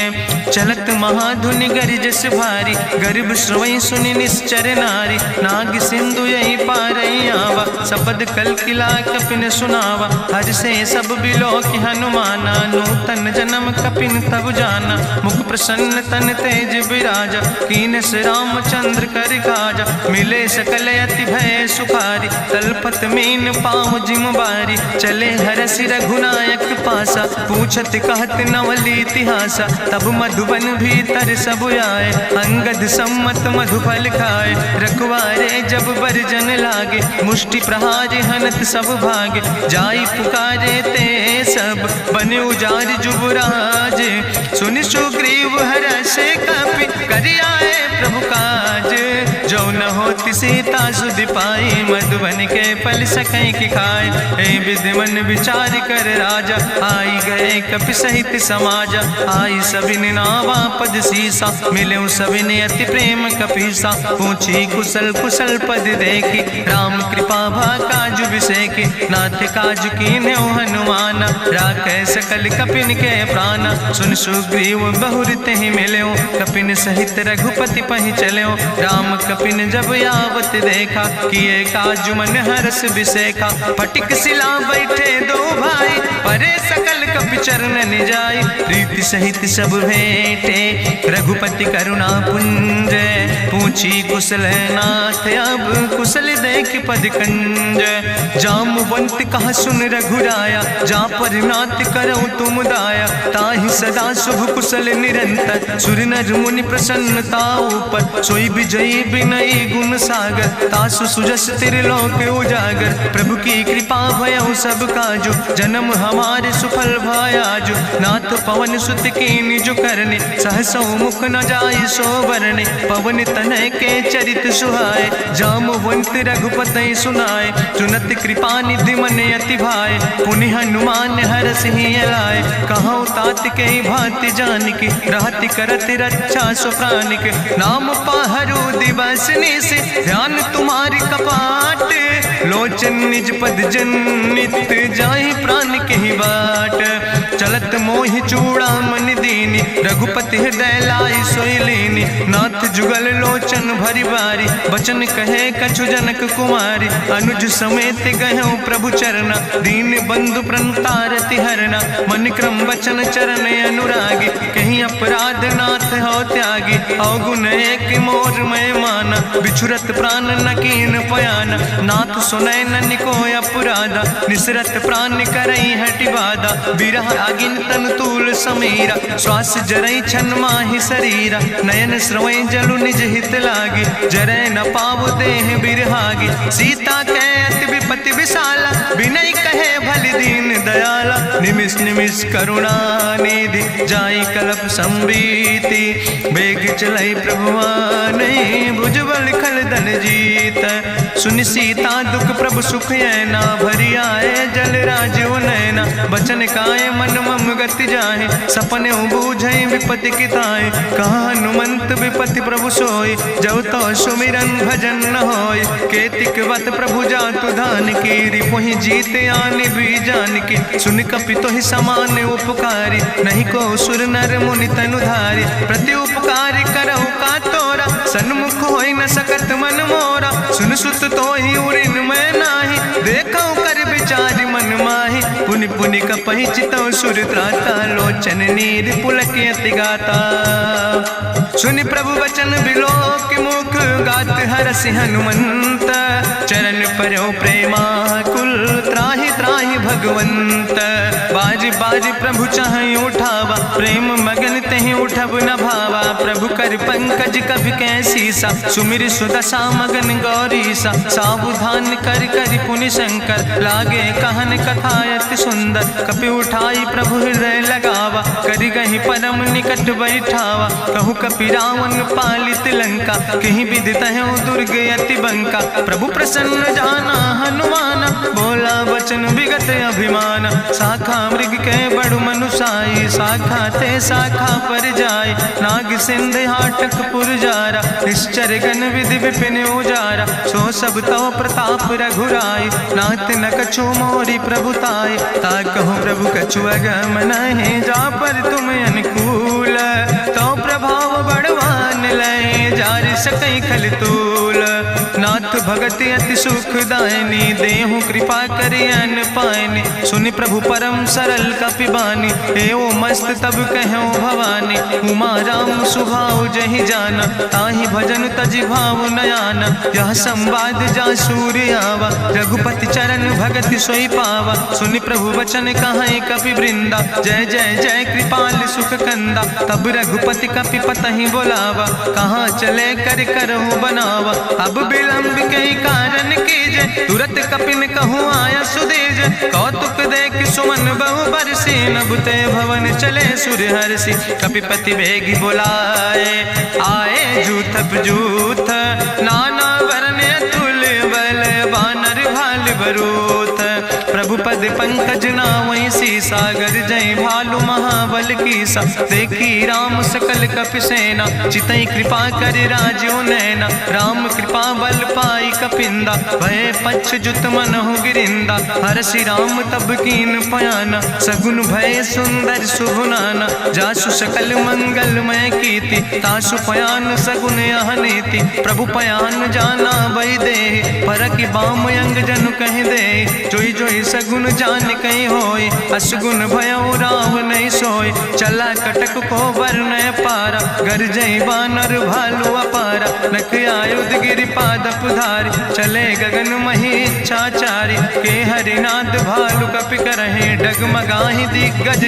चलत महाधुनि गरिजस भारी, गर्भ श्रवई सुनि निश्चर नारी। नाग सिंधु यही पारई आवा, सपद कल किला कपिन सुनावा। हर से सब बिलो कि हनुमाना, नूतन जन्म कपिन तब जाना। मुख प्रसन्न तन तेज विराजा, कीनस रामचंद्र कर काजा। मिले सकल अति भय सुखारी, तलपत मीन पाँव जिम बारी। चले हरस रघुनायक पासा, पूछत कहत नवल इतिहासा। तब मधुबन भीतर सब आए, अंगद सम्मत मधुफल खाए। रखवारे जब बरजन लागे, मुष्टि प्रहार हनत सब भागे। जाई पुकारे ते सब, बने उजार जुबराज। सुनि सुग्रीव जीव हरष कपि करियाए प्रभु काज। जो न होती सीता सुध पाई मधुबन के फल सकै की खाए। हे विधि मन विचार कर राजा आई गए कपि सहित समाज। आई सबिन नावा पद सीसा मिले सबिन अति प्रेम कपीसा। पूछी कुशल कुशल पद देखी राम कृपा भा काजु विषेकी। नाथ काजु कीन्यो हनुमान राखे सकल कपिन के प्राण। सुन सुग्रीव बहुर तेहि मिल्यो कपिन सहित रघुपति पहि चल्यो। राम कपिन जब आवत देखा किए काजु मन हरस विसेखा। फटिक सिला बैठे दो भाई परे सकल कपि चरण जाय। प्रीति सहित सब भेंटे रघुपति करुणा पुंज। पूछी कुशल नाथ अब कुशल देख पद कंज। जामवंत कहा सुन रघुराया जा पर नाथ करो तुम दाया। ताहि सदा शुभ कुशल निरंतर सुर नर मुनि प्रसन्नता ऊपर। सोई विजयी विनयी गुण सागर तासु सुजस त्रिलोक उजागर। प्रभु की कृपा भयउ सब काजु जन्म हमारे सुफल भायाजु। नाथ पवन सुत की निज करने सहसो मुख न जाय सो वरने। पवन तनय के चरित सुहाए जामवंत रघुपति सुनाए। चुनत कृपा निधि मन अति भाए पुनि हनुमान हरस ही लाए। कहूँ तात के भांति जानकी रहति करत रक्षा सो प्राणिक। नाम पाहरु दिवस निशि ध्यान तुम्हारी कपाट। लोचन निज पद जनित जाहि प्राण के ही बाट। चलत मोहि चूड़ामन दीनी रघुपति हृदय लाई सोई लीनी। नाथ जुगल लोचन भरि बारी बचन कहे कछु जनक कुमारी। अनुज समेत गहु प्रभु चरना दीन बंधु प्रणतारति हरना। मन क्रम वचन चरण अनुरागी कहीं अपराध नाथ हो त्यागी। अवगुण एक मोर मैं माना बिछुरत प्राण न कीन पयाना। नाथ सुनय नन को अपराधा निसरत प्राण करई हटि बाधा। बिरह अगिन तन तूल समीरा श्वास जरई छन माहि शरीरा। नयन श्रवै जलु निज हित लागी जरय न पाव देह बिरहागी। सीता के अति विपति विशाला विनय कहे भलि दीन दयाला। निमिष निमिष करुणा निधि जाई कलप संबीति। बेग चलई प्रभुआन भुजबल खल धन जीत। सुन सीता दुख प्रभु सुख ऐना भरी आए जल राजो नैना। बचन काए मन मम गति जाहे सपने बूझे विपति किताए। कहा हनुमंत विपति प्रभु सोई जब तो सुमिरन भजन न होय। केतिक वत प्रभु जातु धान की रिपुहि जीत आने भी जान की। सुन कपि तो ही समान उपकारी नहीं को सुर नर मुनि तनुधारी। प्रति उपकारी करहु का तोरा सन्मुख होई न सकत मन मोरा। सुन सुत तो ही उरिन मैं नाही देखो कर विचार मन माही। पुनि पुनि कपहि चितौ सुर त्राता लोचन नीर पुलक अति गाता। सुनि प्रभु वचन बिलोक मुख गात हरसि हनुमंत। चरण पर्यो प्रेमाकुल त्राहि त्राहि भगवंत। बाज बाज प्रभु चाहि उठावा प्रेम मगन तेहि उठब न भावा। प्रभु कर पंकज कभि कैसीसा सुमिर सुदशा मगन गौरीसा। सावधान कर कर पुनि शंकर लागे कहन कथा अति सुंदर। कपि उठाई प्रभु हृदय लगावा करि गहि परम निकट बैठावा। कहु कपि रावण पालित लंका कहीं विदित है दुर्ग अति बंका। प्रभु प्रसन्न जाना हनुमाना बोला वचन विगत अभिमान। शाखा मृग के बड़ु मनुषाई शाखा ते शाखा पर जाय। नाग सिंध हाटक पुर जारा निश्चर गण विधि विपिन उजारा। सो सब तो प्रताप रघुराई नाथ न कछु मोरी प्रभुताई। ता कहूँ प्रभु कछु अगम नहीं जा पर तुम अनुकूल। तो प्रभाव बड़वान लय जार सकई खल तूल। नाथ भगति अति सुखदायनी देहु कृपा करि अन पायनी। सुनि प्रभु परम सरल कपि बानी एवं मस्त तब कहूँ भवानी। उमा राम सुभाव जहि जाना ताहि भजन तजि भाव नयाना। यह संवाद जा सूर्य आवा रघुपति चरण भगति सोई पावा। सुनि प्रभु वचन कहाई कपि वृंदा जय जय जय कृपाल सुख कंदा। तब रघुपति कपि पतहि बोलावा कहाँ चले ले कर करहु बनावा। अब विलंब के कारण कीजे तुरत कपिन कहूँ आया सुदेज। कौतुक देख सुमन बहु बरसी नभते भवन चले सूर्य हर्षि। कपिपति वेगी बुलाए आए जूथ जूथ नाना वर्ण तुल्य बल बानर भाल बरूथ। प्रभु पद पंकज नावै सागर जय भालु महाबल की सा। देखी राम सकल कपि सेना चितई कृपा कर राजो नैना। राम कृपा बल पाई कपिंदा भय पक्ष जुत मनहु गिरिंदा। हरषि राम तब कीन पयाना सगुन भय सुंदर शुभनाना। जासु सकल मंगलमय कीति तासु पयान सगुन यह नीति। प्रभु पयान जाना भय दे परकि बाम अंग जनु कह दे। जोई जोई सगुन जान कहीं होई असगुन भयो राव नहीं सोई। चला कटक को वर्ण पारा गरजई बानर भालू अपारा। नख आयुध गिरि पादप धारी चले गगन मही इच्छाचारी। के हरिनाद भालु कपि करहि डगमगाहि दिग्गज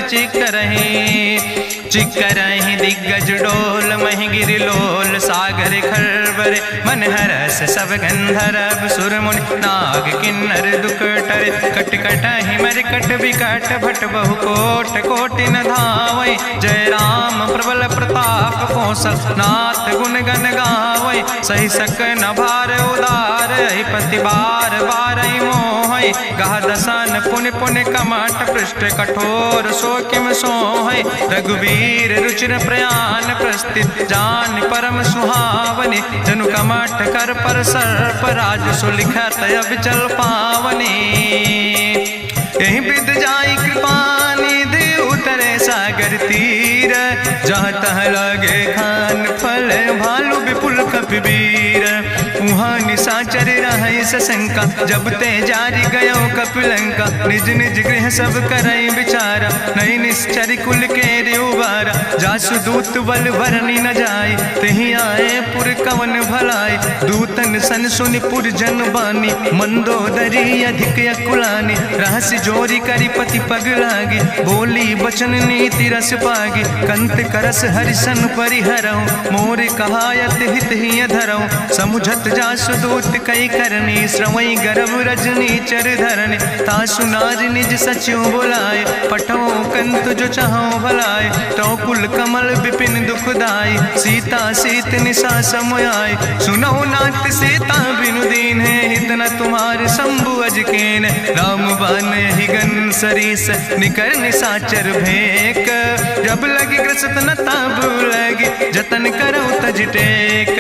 चिकरहि दिग्गज डोल महि गिरि लोल। सागर खरबर मन हरस सब गंधर्व सुर मुनि नाग किन्नर दुख टरे। कट कटहि मरकट विकट भट बहु कोट कोटि न धावै। जय राम प्रबल प्रताप कौशल नाथ गुण गण गावै। सही सक न भार उदार पति बार बार मोहै। गह दसन पुनि पुनि कमठ पृष्ठ कठोर सो किम सोहै। रघुवीर रुचिर प्रयाण प्रस्थित जान परम सुहावनी। जनु कमठ कर पर सर्प राज सुलिखत अविचल पावनी। यही विद जाई कृपा निधि उतरे सागर तीर। जहाँ तह लगे खान फल भालू विपुल कपिवीर। उहाँ निशाचर रहे सशंका जब ते जारी गयो कपिलंका। निज निज गृह सब करई विचारा नहीं निश्चर कुल के रे उबारा। जासु दूत बल भरनी न जाय तेहि आए पुर कवन भलाई। दूतन सन सुनि पुर जन बानी मंदोदरी अधिक अकुलानी। रहस्य जोरी करी पति पग लागी बोली बचन नीति रस पागी। कंत करस हरिसन परिहरऊँ मोर कहायत हित ही धरऊँ। समुझत जासु दूत कई करनी श्रवई गर्भ रजनी चर धरनी। तासु नार निज सचिव बुलाए पठो कंत जो चाहो भलाए। तो कुल कमल विपिन दुखदाई सीता सीत निशा समयाय। सुनो नाथ सीता बिनु दीन है हित न तुम्हार शंभु अजकेन। राम बान ही गन सरीस निकर निशाचर भेक। जब लगी ग्रसत न ताब लगी जतन करो तज टेक।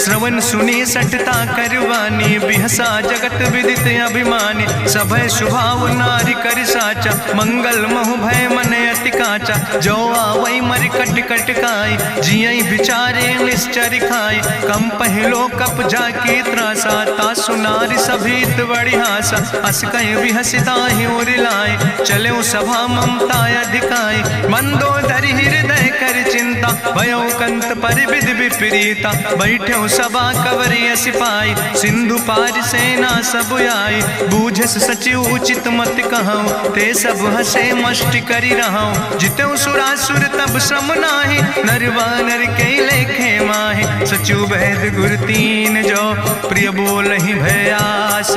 श्रवण सुनी सटता करवानी बिहसा जगत विदित अभिमानी। सभय स्वभाव नारी कर साचा मंगल महु भय मन अति काचा। जो आवै मर कट कट खाई जियई बिचारे निश्चर खाई। कम पहलो कप जाकी त्रासा तासु नारी सभीत बड़ी हासा। अस कहीं बिहसिता ही उरिलाए चले सभा ममता अधिकाई। मंदोदरी हृदय कर चिंता भयो कंत पर विधि विपरीता। बैठो सभा कवरिय सिपाही सिंधु पार सेना सब आई। बूझस सचिव उचित मत कहूँ ते सब हसे मष्टि करी रहूँ। जितऊ सुरासुर तब श्रम नाही नर वानर के लेखे माहि। सचिव वैद गुर तीन जो प्रिय बोल ही भयास।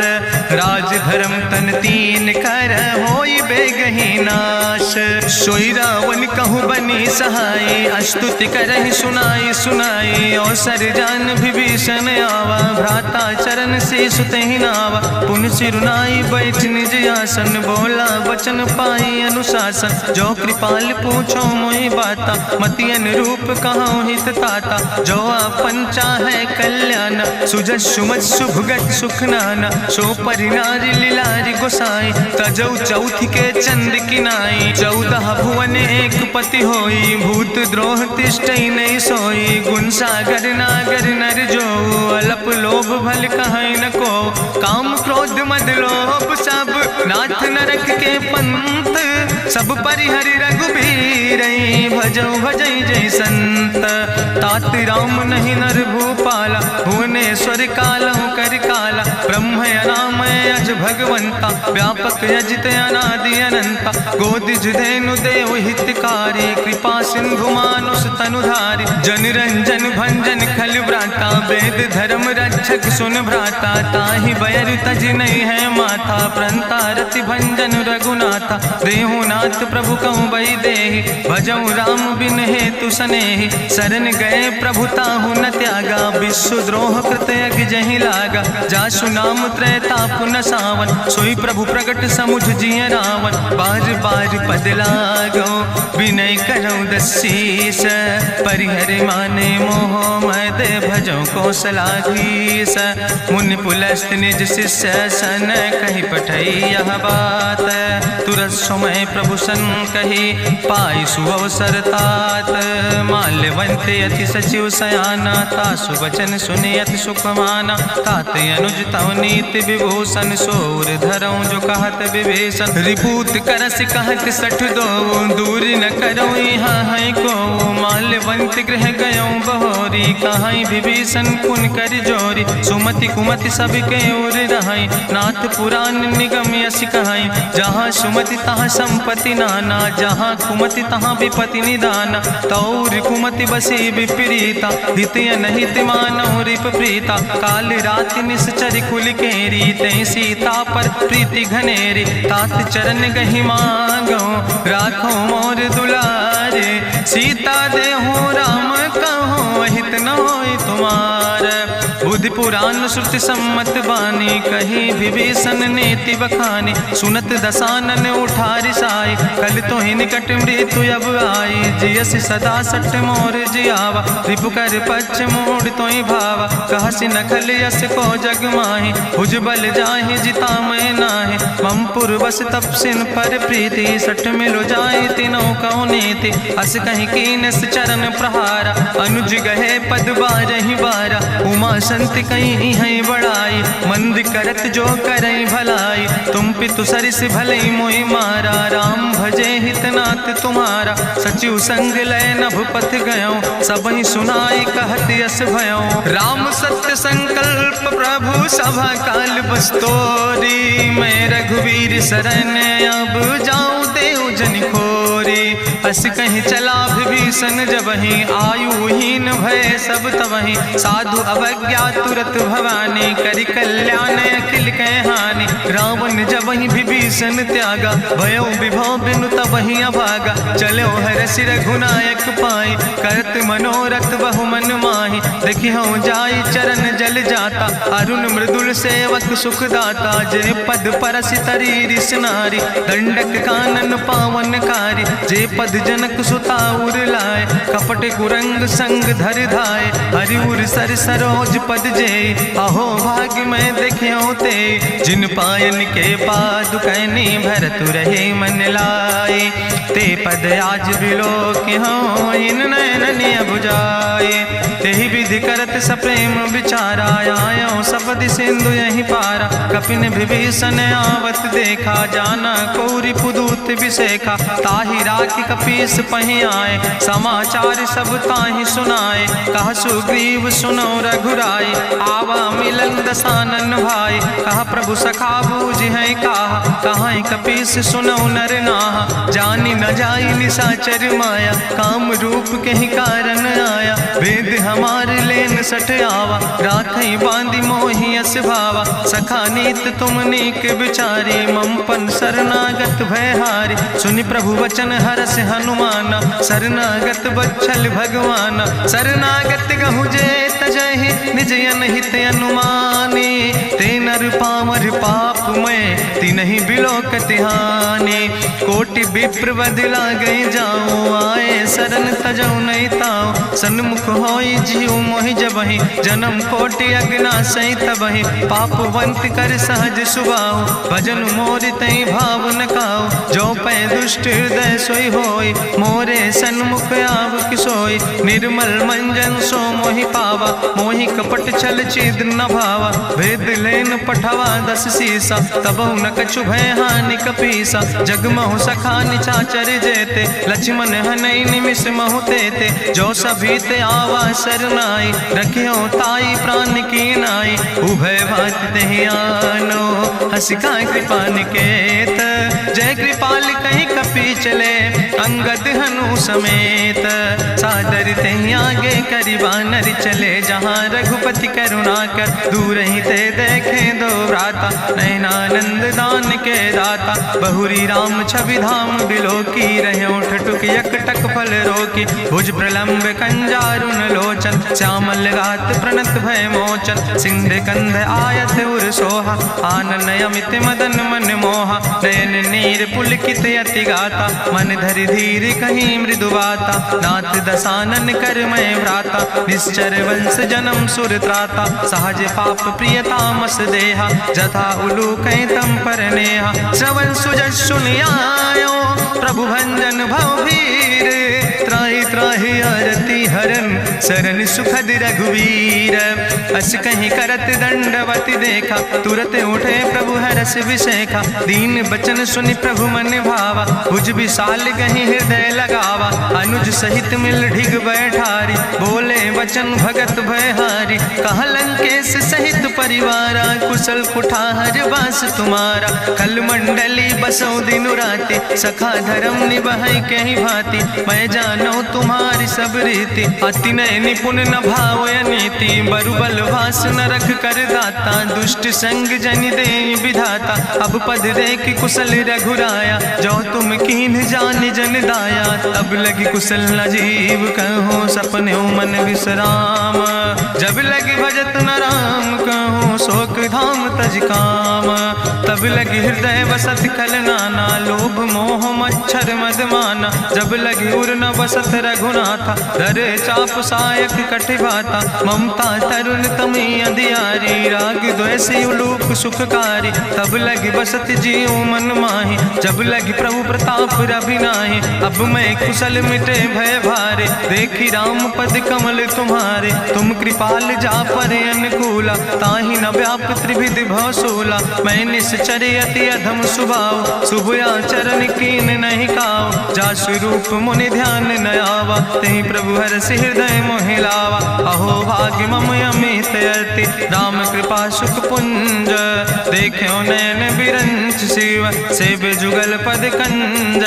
राज धर्म तन तीन कर होई बेगही नाश। सोई रावण कहूँ बनी सहाय अस्तुति करहि सुनाई सुनाई। अवसर जान विभीषण आवा भ्राता चरण से सुतहि नावा। पुन सिरुनाई बैठ निज आसन बोला वचन पाई अनुशासन। जो कृपाल पूछो मोहि बाता मति अनुरूप कहूँ हित ताता। जो आपन चाहे कल्याण सुजस सुमत सुभगत सुख नाना। सो परिनारी लीलारी गोसाई तजौ चौथ के चंद किनाई। 14 भुवन एक पति होई भूत द्रोह तिष्ठई नहीं सोई। गुण सागर नागर नर जो अलप लोभ भल कहीं न को। काम क्रोध मद लोभ सब नाथ नरक के पंथ। सब परिहरि रघुबीर भजौ भजई जय संत। तात राम नहीं नर भूपाला भुवनेश्वर कालहु कर काला। ब्रह्म अनामय अज भगवंता व्यापक अजित अनादि अनंता। जनता गोद जुधेनु देव हितकारी कृपा सिंधु मानुष तनुधारी जन रंजन भंजन खल व्राता वेद धर्म रक्षक सुन भ्राता ताहि बयर तज नहीं है माथा प्रंता रति भंजन रघुनाथा देहुनाथ प्रभु कहूँ बई देहि भजऊ राम बिन हेतु सनेहि शरण गए प्रभु ताहु न त्यागा विश्वद्रोह कृत यज्ञ जहि लागा जासु नाम त्रैताप न सावन सोई प्रभु प्रगट समुझ जिय रावण बार बार पद लागो विनय करऊँ दसीस परिहर माने मोह मद भजो कौशलाधीश मुनि पुलस्त निज शिष्य सन कही पठई यह बात तुरत समय प्रभु सन कही पाई सुअवसर तात माल्यवंत अति सचिव सयाना तासु वचन सुनि अति सुख माना तात अनुज तव नीति विभूषण सोर धरऊँ जो कहत विभीषण रिपूत करस कहत सठ दो दूर न करऊँ यहाँ है को माल्यवंत गृह गयऊँ बहोरी कहाई विभीषण पुन कर जोरी सुमति कुमति सबके ओर रहाई नाथ पुराण निगम यश कहाई जहाँ सुमति तहाँ संपत्ति नाना जहाँ कुमति तहाँ विपति निदाना तौर कुमति बसी विपरीता हितय नहित मानव रिप प्रीता काल राति निश्चर कुल केरी तै सीता पर प्रीति घनेरी तात चरण गहि मांगो राखो मोर दुलारे सीता देहो राम कहो हित न होय तुम्हार बुद्धि पुराण श्रुति सम्मत बानी कही विभीषण नेति बखानी सुनत दसानन उठारि साई कल तो ही निकट मृत्यु अब आई जियस सदा सट मोर जियावा रिपु कर पक्ष मोड़ तो ही भावा कहसी नखल यस को जग माही भुज बल जाहि जिता मैं नाही मम पुरवस तपसिन पर प्रीति सठ मिलो जाए तीनों कौ नीति अस कहीं कीनस चरण प्रहारा अनुज गहे पद बारहि बारा उमा संत कहीं है बड़ाई मंद करत जो करई भलाई तुम पितु सरिस भलई मोहि मारा राम भजे हितनाथ तुम्हारा सचिव संग लय नभ पथ गयो सबहि सुनाई कहत यस भयो राम सत्य संकल्प प्रभु सभा काल बस्तोरी मैं रघुवीर शरण अब जाऊं देव जन खोरी अस कहीं चला विभीषण जबहि आयुहीन भय सब तबहि साधु अवज्ञा तुरत भवानी करि कल्याण अखिल कै हानि रावण जबहि विभीषण त्यागा भयो विभव बिनु तबहि अभागा चलो हरसि रघुनायक पाई करत मनोरथ बहु मन माहि देखियो जाई चरण जल जाता अरुण मृदुल सेवक सुख दाता जे पद परसि तरी रिस नारी दंडक कानन पावन कारी जे पद जनक सुताउर लाए कपट कुरंग संग धर धाय हरिउर सर सरोज पद जे अहो भाग्य में देख्यो ते जिन पायन के पादु कहनी भरत रहे मन लाए ते पद आज बिलो के हो इन नयन बुझाए तेहि विधि करत सप्रेम विचारा आयो सपद सिंधु यही पारा कपिन विभीषण आवत देखा जाना कौरि पुदूत विशेखा ताहि राखी कपीस पहि आए समाचार सब ताहि सुनाए कहा सुग्रीव सुनो रघुराई आवा मिलन दसानन भाई कहा प्रभु सखा बूझ है कहा कपीस सुनो नर नाहा जानी न जाई निशाचर माया काम रूप के ही कारण आया वेद हमार लेन सठ आवा राखई बांधी मोहि अस भावा सखा नीत तुम नीक विचारी मम पन शरणागत भयहारी सुनि प्रभु वचन हरस हनुमान शरणागत बच्छल भगवान शरणागत गहु जे तजहि निज अनहित अनुमानी ते नर पामर पाप में तिनहि बिलोकत हानि कोटि विप्र बदला गई जाऊं आए शरण तजऊ नहीं ताऊ सन्मुख होई जीव मोहि जबहि जन्म कोटि अग्ना सही तबहि पापवंत कर सहज सुभाऊ भजन मोर तई भाव न काऊ जो पै दुष्ट हृदय सोई होई मोरे सन्मुख आव किसोई निर्मल मंजन सो मोहि पावा मोहि कपट छल छिद्र न भावा भेद लेन पठवा 10 सीसा तबहु न कछु भय हानि कपीसा जगमहु सखा निचाचर जेते लक्ष्मण हनई निमिष महु तेते जो सभी ते आवास शरनाई, रखियो ताई प्राण की नाई, उभय भात तहि आनो, हसिका कृपा निकेत, जय कृपाल कहीं कपि चले, अंगद हनु समेत, सादर तहि आगे करि बानर चले, जहाँ रघुपति करुणा कर, दूर ही ते देखे दो भ्राता, नयनानंद दान के दाता, बहुरी राम छवि धाम बिलोकी, रहे ठटुक यकटक फल रोकी, भुज प्रलंब कंजारुन लोचन, श्यामल गात प्रणत भय मोचन, सिंध कंध आयत उर सोहा, आनन अमित मदन मन मोहा, नयन नीर पुलकित यति गाता, मन धरि धीर कहीं मृदु बाता, नाथ दसानन कर मैं भ्राता, निश्चर वंश जन्म सुर त्राता, सहज पाप प्रियतामस देहा, जथा उलूक तम पर नेहा, श्रवण सुजस सुनियायो, प्रभु भंजन भवभीर, त्राहि त्राहि आरती हरन, शरण सुखद रघुवीर, अस कहीं करत दंडवत देखा, तुरत उठे प्रभु हरस विशेखा, दीन बचन सुनि प्रभु मन भावा, भुज विशाल कहीं हृदय लगावा, अनुज सहित मिल ढिग बैठारी, बोले वचन भगत भयहारी, कहा लंकेश सहित परिवारा, कुशल कुठार वास तुम्हारा, कल मंडली बसो दिनु राति, सखा धर्म निभाई कहीं भांति, मैं जानो तुम्हारी सब रीति, अति नय निपुण न भाव नीति, बरुबल वास न रख कर दाता, दुष्ट संग जन दे विधाता, अब पद देख कुशल रघुराया, जो तुम कीन जान जन दाया, तब लगी कुशल न जीव कहो, सपने मन विश्राम, जब लगी भजत न राम कहो, शोक धाम तज काम, तब लगी हृदय बसत खल नाना, लोभ मोह मच्छर मदमाना, जब लगी उर न बसत रघुनाथा, धरे चाप सायक कटिभाता, ममता तरुण तमी अधियारी, राग द्वेषी उलूक सुखकारी, तब लगी बसत जीव मन माही, जब लगी प्रभु प्रताप रवि नाही, अब मैं कुशल मिटे भय भारे, देखी राम पद कमल तुम्हारे, तुम कृपाल जा पर अनुकूला, ताहि न व्याप त्रिविध भवसूला, मैं निश्चर अति अधम सुभाव, शुभ आचरण कीन नहीं काव, जा स्वरूप मुनि ध्यान न आवा, तेहि प्रभु हरसि हृदय मोहि लावा, अहो भाग्य मम अमित अति, राम कृपा सुख पुंज, देखो नयन बिरंच शिव, सेव जुगल पद कंज,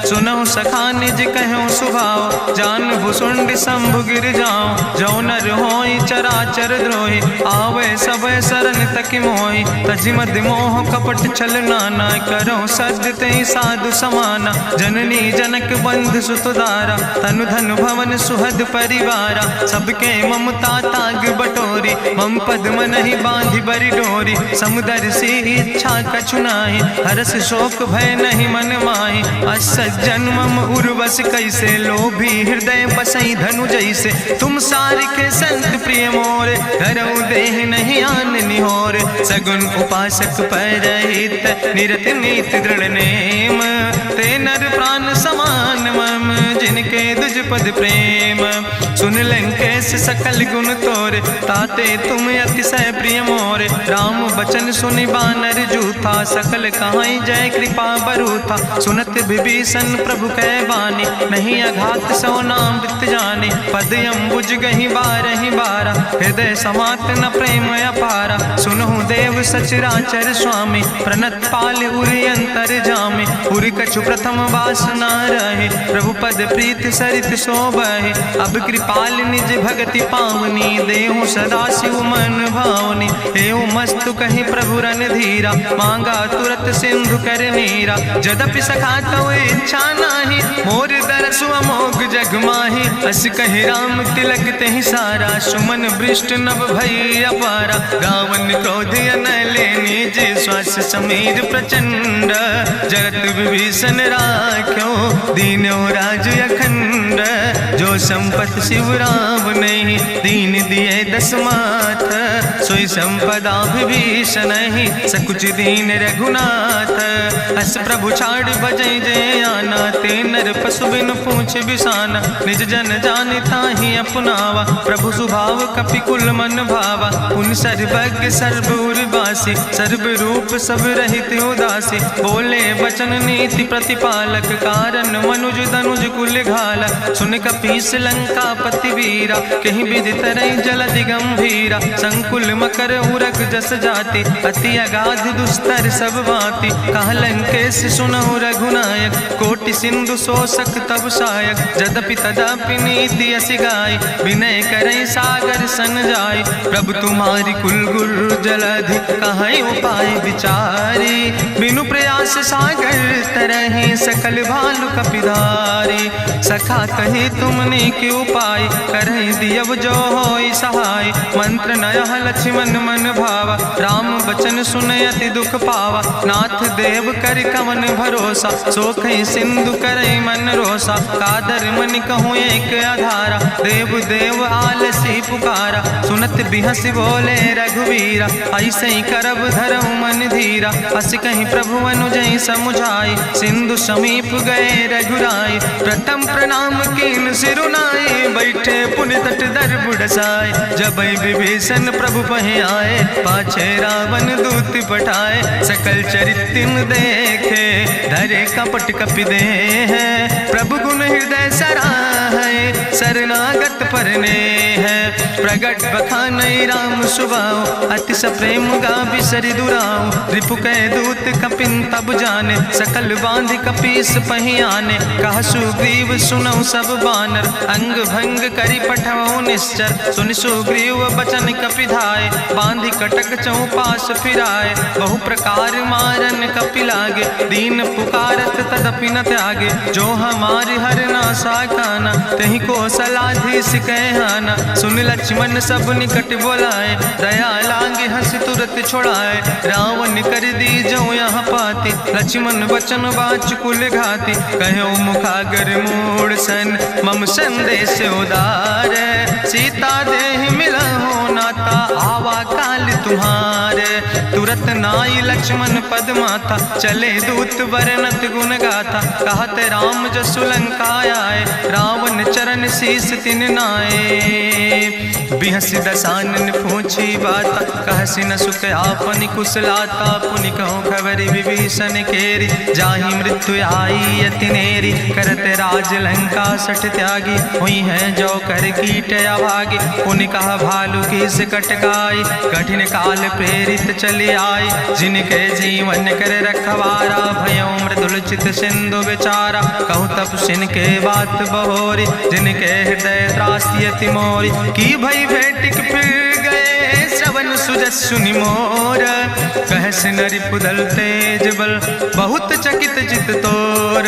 सुनहु सखा निज कहूँ सुभाव, जान भुसुंड शंभु गिर जाऊं, जो नर होई चराचर द्रोही, आवे सब शरण तक मोहि, तजि मद मोह कपट छल नाना, करो सद्य तेहि साधु समाना, जननी जनक बंधु सुतदारा, तनु धन भवन सुहद परिवारा, सबके ममता ताग बटोरी, मम पद मन ही बांधि बरि डोरी, समुदर सी इच्छा कछु नाही, हरस शोक भय नहीं मन माही, असज्जन मम उर्वश कैसे, लोभी हृदय बसई धनु जैसे, तुम सार के संत प्रिय मोरे, धरऊ देह नहीं आन निहोर, सगुन उपासक परहित, निरत नीति दृढ़ नेम, ते नर प्राण समान मम, जिनके दुज पद प्रेम, सुन लंकेश सकल गुण तोरे, ताते तुम अतिशय प्रिय मोरे, राम बचन सुनि बानर जूथा, सकल कहाई जय कृपा बरूथा, सुनत विभीषण प्रभु कै बानी, नहीं अघात सो नाम वित जानी, पद अम्बुज गहि बारहि बारा, हृदय समात न प्रेम अपारा, सुनहु देव सचराचर स्वामी, प्रणत पाल उरि अंतर जामी, उरि कछु प्रथम वासना रहे, प्रभु पद प्रीत सरित शोभहि, अब कृपाल निज भगति पावनी, देहु सदा शिव मन भावनी, एवं मस्तु कहि प्रभु रन धीरा, मांगा तुरत सिंधु कर नीरा, जदपि सखा तव इच्छा नाही, मोर दरसु अमोघ जग माही, अस कहि राम तिलक तेहि सारा, सुमन वृष्ट नभ भई अपारा, गावन क्रोध अनले निज, श्वास समीर प्रचंड, जगत विभीषण राख्यो, दीनो राज अखंड, जो संपत शिव राम नहीं, दीन दिए दस माथ, सोई संपदा विभीषण नहीं, सकुच दीन रघुनाथ, अस प्रभु छाड़ बजै जय आना, ते नर पशु बिनु पूछ बिसाना, निज जन जाने ताहि अपनावा। प्रभु स्वभाव कपि कुल मन भावा, पुन सर्वज्ञ सर्व उर्वासी, सर्व रूप सब रहित उदासी। बोले बचन नीति प्रतिपालक, कारण मनुज तनुज कुल घाला। सुन कपीस लंका पति वीरा, कहीं विधि तरई जलधि गंभीरा। संकुल मकर उरग जस जाति, अति अगाध दुस्तर सब भांति। कहा लंकेश सुनहु रघुनायक, कोटि सिंधु शोषक तब सायक। जदपि तदपि नीति असि गाय, विनय करई सागर सन जाय। प्रभु तुम्हारी कुल गुरु जलधि, कहीं उपाय विचारी। बिनु प्रयास सागर तरहि, सकल भालु कपिधारी। सखा कही तुमने के उपाय, करहि दियव जो होई सहाय। मंत्र नयह लक्ष्मण मन भावा, राम बचन सुनय अति दुख पावा। नाथ देव कर कवन भरोसा, सोखई सिंधु करई मन रोसा। कादर मन कहूँ एक आधारा, देव देव आलसी पुकारा। सुनत बिहसी बोले रघुवीरा, ऐसे ही करब धरऊ मन धीरा। अस कहीं प्रभु अनुजय समुझाई, सिंधु समीप गए रघुराई। प्रथम प्रणाम कीन सिरुनाई, बैठे पुनि तट दर बुढ़साए। जब विभीषण प्रभु पहे आए, पाछे रावण दूत पठाए। सकल चरित्र देखे, धरे कपट कपि दे है। प्रभु गुण हृदय सराहै, शरणागत परने है। प्रगट बखानई राम सुभाओ, अति सप्रेम गावि सरि दुराओ। रिपु कह दूत कपिन तब जाने, सकल बांधि कपीस पहि आने। कहा सुग्रीव सुनौ सब बानर, अंग भंग करि पठवौ निश्चर। सुनि सुग्रीव बचन कपिधाय, बांधि कटक चौपास फिराए। बहु प्रकार मारन कपि लागे, दीन पुकारत तदपि न त्यागे। जो हमारि हर नासा खाना, तहि को सलाधीस कहना। सुन लक्ष्मण सब निकट बोलाए, दया लागे हंस तुरत छोड़ाए। रावण कर दी जो यहाँ पाती, लक्ष्मण बचन बाच कुल घाती। कहो मुखागर मूड़ सन, मम संदेश उदार। सीता देह मिलहु नाता, आवा काल तुम्हारे। तुरत नाई लक्ष्मण पद माथा, चले दूत वर्णत गुण गाथा। कहत राम जसु लंका आए, रावण चरण शीस तिन नाए। बिहसी दसानन पूछी बात, कहसी न सुख आपन कुशलाता। पुनि कहूँ खबर विभीषण केरी, जाहि मृत्यु आई अति नेरी। करत राज लंका सठ त्यागी, हुई है जो कर कीट अभागी। पुनि कहा भालू किस कटकाई, कठिन काल प्रेरित चले आई। जिनके जीवन कर रखवारा, भयो मृदुल चित सिंधु बेचारा। कहूँ तप सिन के बात बहोरी, जिनके हृदय त्रासियति मोरी। की भई भेटिक फिर गए, श्रवण सुजस सुनि मोर। कहस नरि पुदल तेज बल, बहुत चकित चित तोर।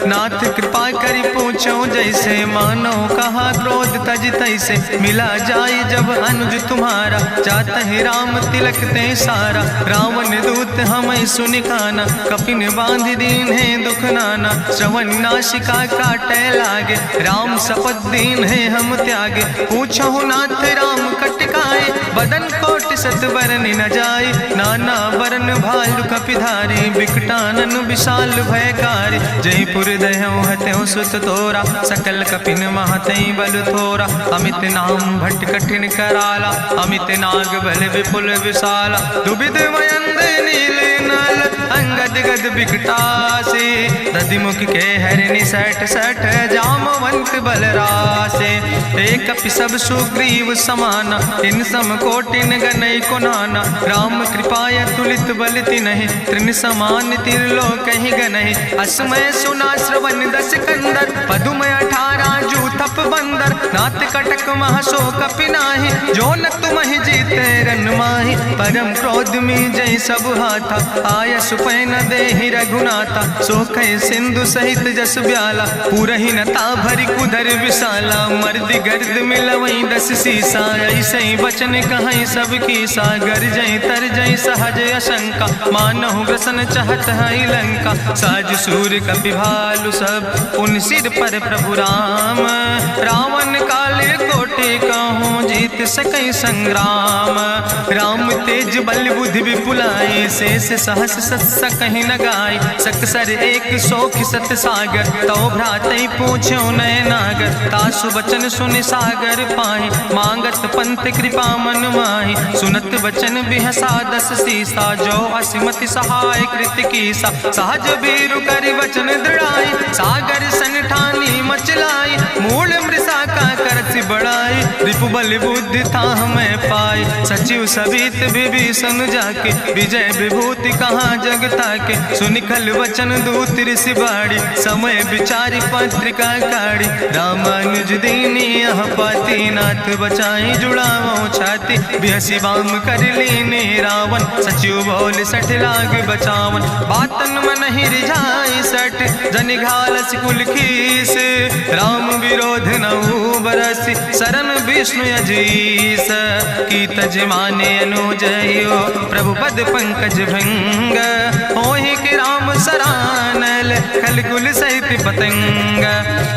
नाथ कृपा करि पूछो जैसे, मानो कहा क्रोध तज तैसे। मिला जाय जब अनुज तुम्हारा, जातहि राम तिलक ते सारा। रावण दूत हमें सुनि काना, कपिन बांध दीन है दुख नाना। श्रवण नासिका काटे लागे, राम शपथ दीन है हम त्यागे। पूछो नाथ राम कटकाए, बदन कोटि सत बरन न जाय। नाना बरन भालु कपिधारी, बिकटानन विशाल भयकारी। जयपुर दह्यों हत्यों सुत तोरा, सकल कपिन महतई बल थोरा। अमित नाम भट्ट कठिन कराला, अमित नाग बल विपुल विशाला। दुबिद मयंद नील नल, अंगद गद बिकटासे। दधिमुख के हरिणि सठ सठ, जामवंत बलरासे। एक कपि सब सुग्रीव समाना, इन सम कोटिन गनई को नाना। राम कृपाय तुलित बल तिनहि, त्रिन समान तिरलोक ही गनहि। असमय सुना श्रवण दस कंदर, पदुमय 18 जूथप बंदर। नाथ कटक महसो कपि नाही, जो न तुमहि जीते रन माहि। परम क्रोध में जय सब हाथा, आय सुपै न देहि रघुनाथा। सोखै सिंधु सहित जस ब्याला, पूरहि न ता भरि कुधर विशाला। मर्द गर्द मिलवई 10 सीसा, ऐसे बचन कहई सब कीसा। गर जय तर जय सहज अशंका, मानहु ग्रसन चाहत है लंका। साज सूर कपि भालु सब, उन सिर पर प्रभु राम। रावण काले कोटि बटे कहूँ जीत सकै संग्राम। राम तेज बल बुद्धि विपुलाई, शेष सहस सत सकहि न गाय। सकसर एक सोख सत सागर, तो भ्रातै पूछ्यो नय नागर। तासु वचन सुनि सागर पाहि, मांगत पंथ कृपा मन माहि। सुनत वचन बिहसा दस सीसा, जो असिमति सहाय कृत कीसा। सहज बीरु कर वचन दृढ़ाई, सागर सन ठानी मचलाई। मूल मृषा का करत बढ़ाई, रिपु बल बुद्धि था हमें पाई। सचिव सबित विभीषण जाके, विजय विभूति कहाँ जगता के। सुनिखल वचन दूत ऋषि बाड़ी, समय विचारि पत्रिका काढ़ी। रामानुज दीनी यह पाती, नाथ बचाई जुड़ावो छाती। बिहसी बाम कर लीने रावण, सचिव बोल सठ लाग बचावन। बातन मन ही रिझाई सठ, जनि घालस कुल खीस। राम विरोध नहु बरसि, शरण विष्णु अजीस। की तज माने अनुजयो, प्रभु पद पंकज भंग। होहि कि राम सरानल, खल कुल सहित पतंग।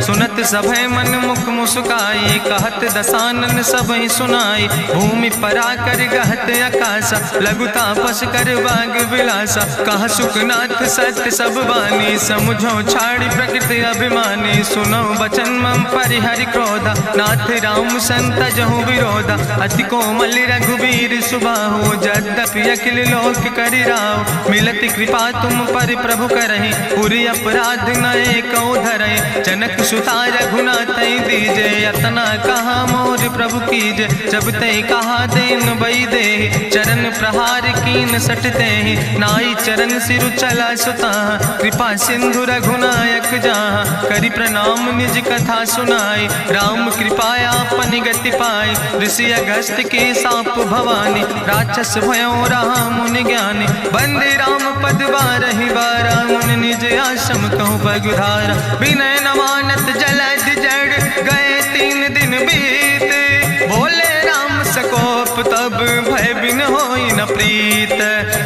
सुनत सभय मन मुख मुस्काई, कहत दसानन सबहि सुनाई। भूमि परा कर गहत आकाशा, लघु तापस कर बाग विलासा। कहा सुखनाथ सत्य सब बानी, समुझो छाड़ी प्रकृति अभिमानी। सुनो बचन मम परिहरि क्रोधा, नाथ राम संत जहु विरोधा। अति कोमल रघुबीर सुबाहु, यद्यपि अखिल लोक करि राव। मिलति कृपा तुम पर प्रभु करहि, पुरि अपराध न एको धरहि। जनक सुता रघुनाथ दीजे, यतना कहा मोर प्रभु कीजे। जब ते कहा देन बई दे, चरण प्रहार कीन सटते। नाई चरण सिरु चला सुता, कृपा सिंधु रघुनायक जहाँ। करि प्रणाम निज कथा सुनाई, राम कृपाया अपनी गति पाई। ऋषि अगस्त के साप भवानी, राक्षस भयो रहा मुनि ज्ञानी। बंदे राम पद बारहि बारा, मुनि निज आश्रम कहूँ पगुधारा। विनय न मानत जलद जड़, गए 3 दिन बीते। बोले राम सकोप तब, भय बिन होई न प्रीत।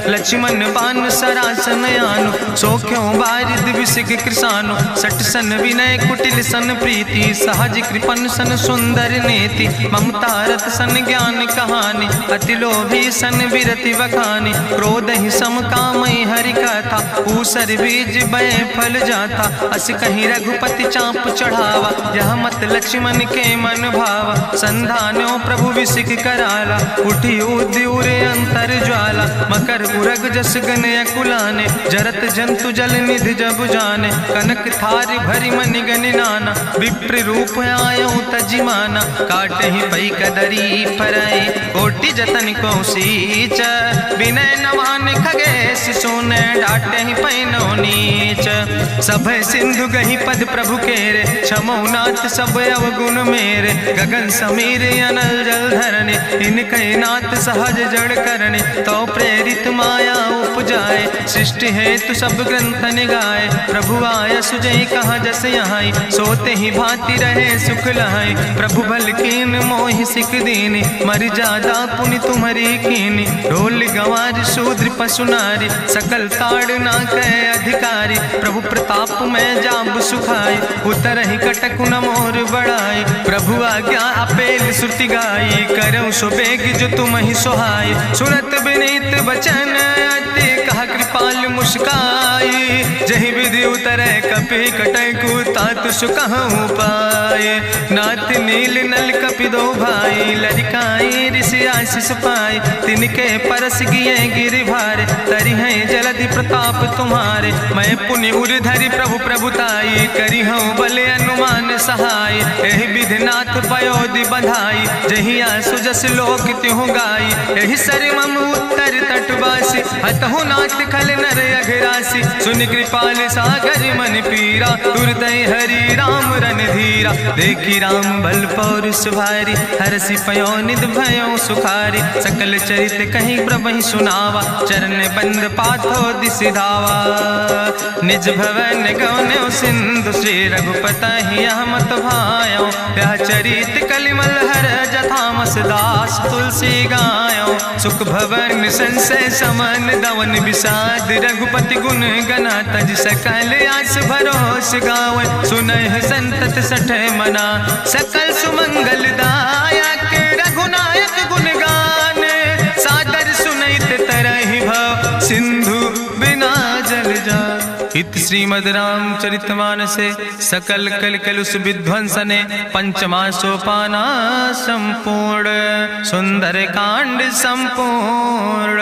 लक्ष्मण बान सरासन आनु, सोख्यों बारिद विसिक कृसानु। सट सन विनय कुटिल सन प्रीति, सहज कृपन सन सुंदर नीति। ममता रत सन ज्ञान कहानी, अति लोभी सन विरति बखानी। क्रोध ही सम कामई हरि कथा, ऊसर बीज बय फल जाता। अस कहीं रघुपति चाप चढ़ावा, यह मत लक्ष्मण के मन भावा। संधान्यो प्रभु विसिक कराला, उठी उद्यूरे अंतर ज्वाला। मकर उरग जस गन अकुलाने, जरत जंतु जल निधि जब जाने। कनक थार भरी मनि गनि नाना, विप्र रूप आयो तजिमाना। काटे ही पई कदरी फरई, कोटि जतन को सींच। विनय न मान खगेश सुने, डाटे ही पैनो नीच। सब सिंधु गही पद प्रभु केरे, क्षमो नाथ सब अवगुण मेरे। गगन समीर अनल जल धरने, इनके नाथ सहज जड़ करने। तो प्रेरित माया उपजाए, सृष्टि हेतु सब ग्रंथ निगाए। प्रभु आय सुजय कहा जस यहाँ, सोते ही भांति रहे सुख लहाई। प्रभु भल कीन मोहि सिख दीनी, मर जादा पुनि तुम्हारी कीनी। ढोल गंवार शूद्र पशु नारी, सकल ताड़ ना कहे अधिकारी। प्रभु प्रताप में जाब सुखाई, उतर ही कटक न मोर बढ़ाई। प्रभु आज्ञा अपेल श्रुति गाई, करऊँ सुबेग जो तुम ही सुहाई। सुनत विनीत वचन अति, कहा कृपाल मुस्काई। जहि विधि उतरे कपि कटकु, तात सुकहु पाए। नाथ नील नल कपि दो भाई, लरिकाई ऋषि आशीष पाए। तिनके परस गिए गिरि भारे, तरि हैं जलधि प्रताप तुम्हारे। मैं पुनि उर धरि प्रभु प्रभुताई, करी हूँ बल अनुमान सहाय। एहि विधि नाथ पयोधि बधाई, जहिया सुजस लोक त्यों गाई। एहि सर मम उत्तर तटवासी, हतहु नाथ खल नर अघरासी। सुनि कृपाल सागर मन पीरा, तुरत हरि राम रन धीरा। देखी राम बल पौरुष भारी, हरसि पयो निध भयो सुखारी। सकल चरित कहीं प्रभु सुनावा, चरण बंद पाथो दिस धावा। निज भवन गौन्यो सिंधु श्री रघुपति मत भायो यह चरित कलिमल हर जथामस दास तुलसी गायो सुख भवन संसय समन दवन विषाद रघुपति गुण गना तज सकल आस भरोस गावे सुनहि संतत सठ मना सकल सुमंगल दायक रघुनायक गुण गान सादर सुनैत तरहि भव सिंधु बिना जल जा इत श्रीमद् रामचरितमानसे सकल कल कलुष विध्वंसने पंचमा सोपाना संपूर्ण सुंदर कांड संपूर्ण।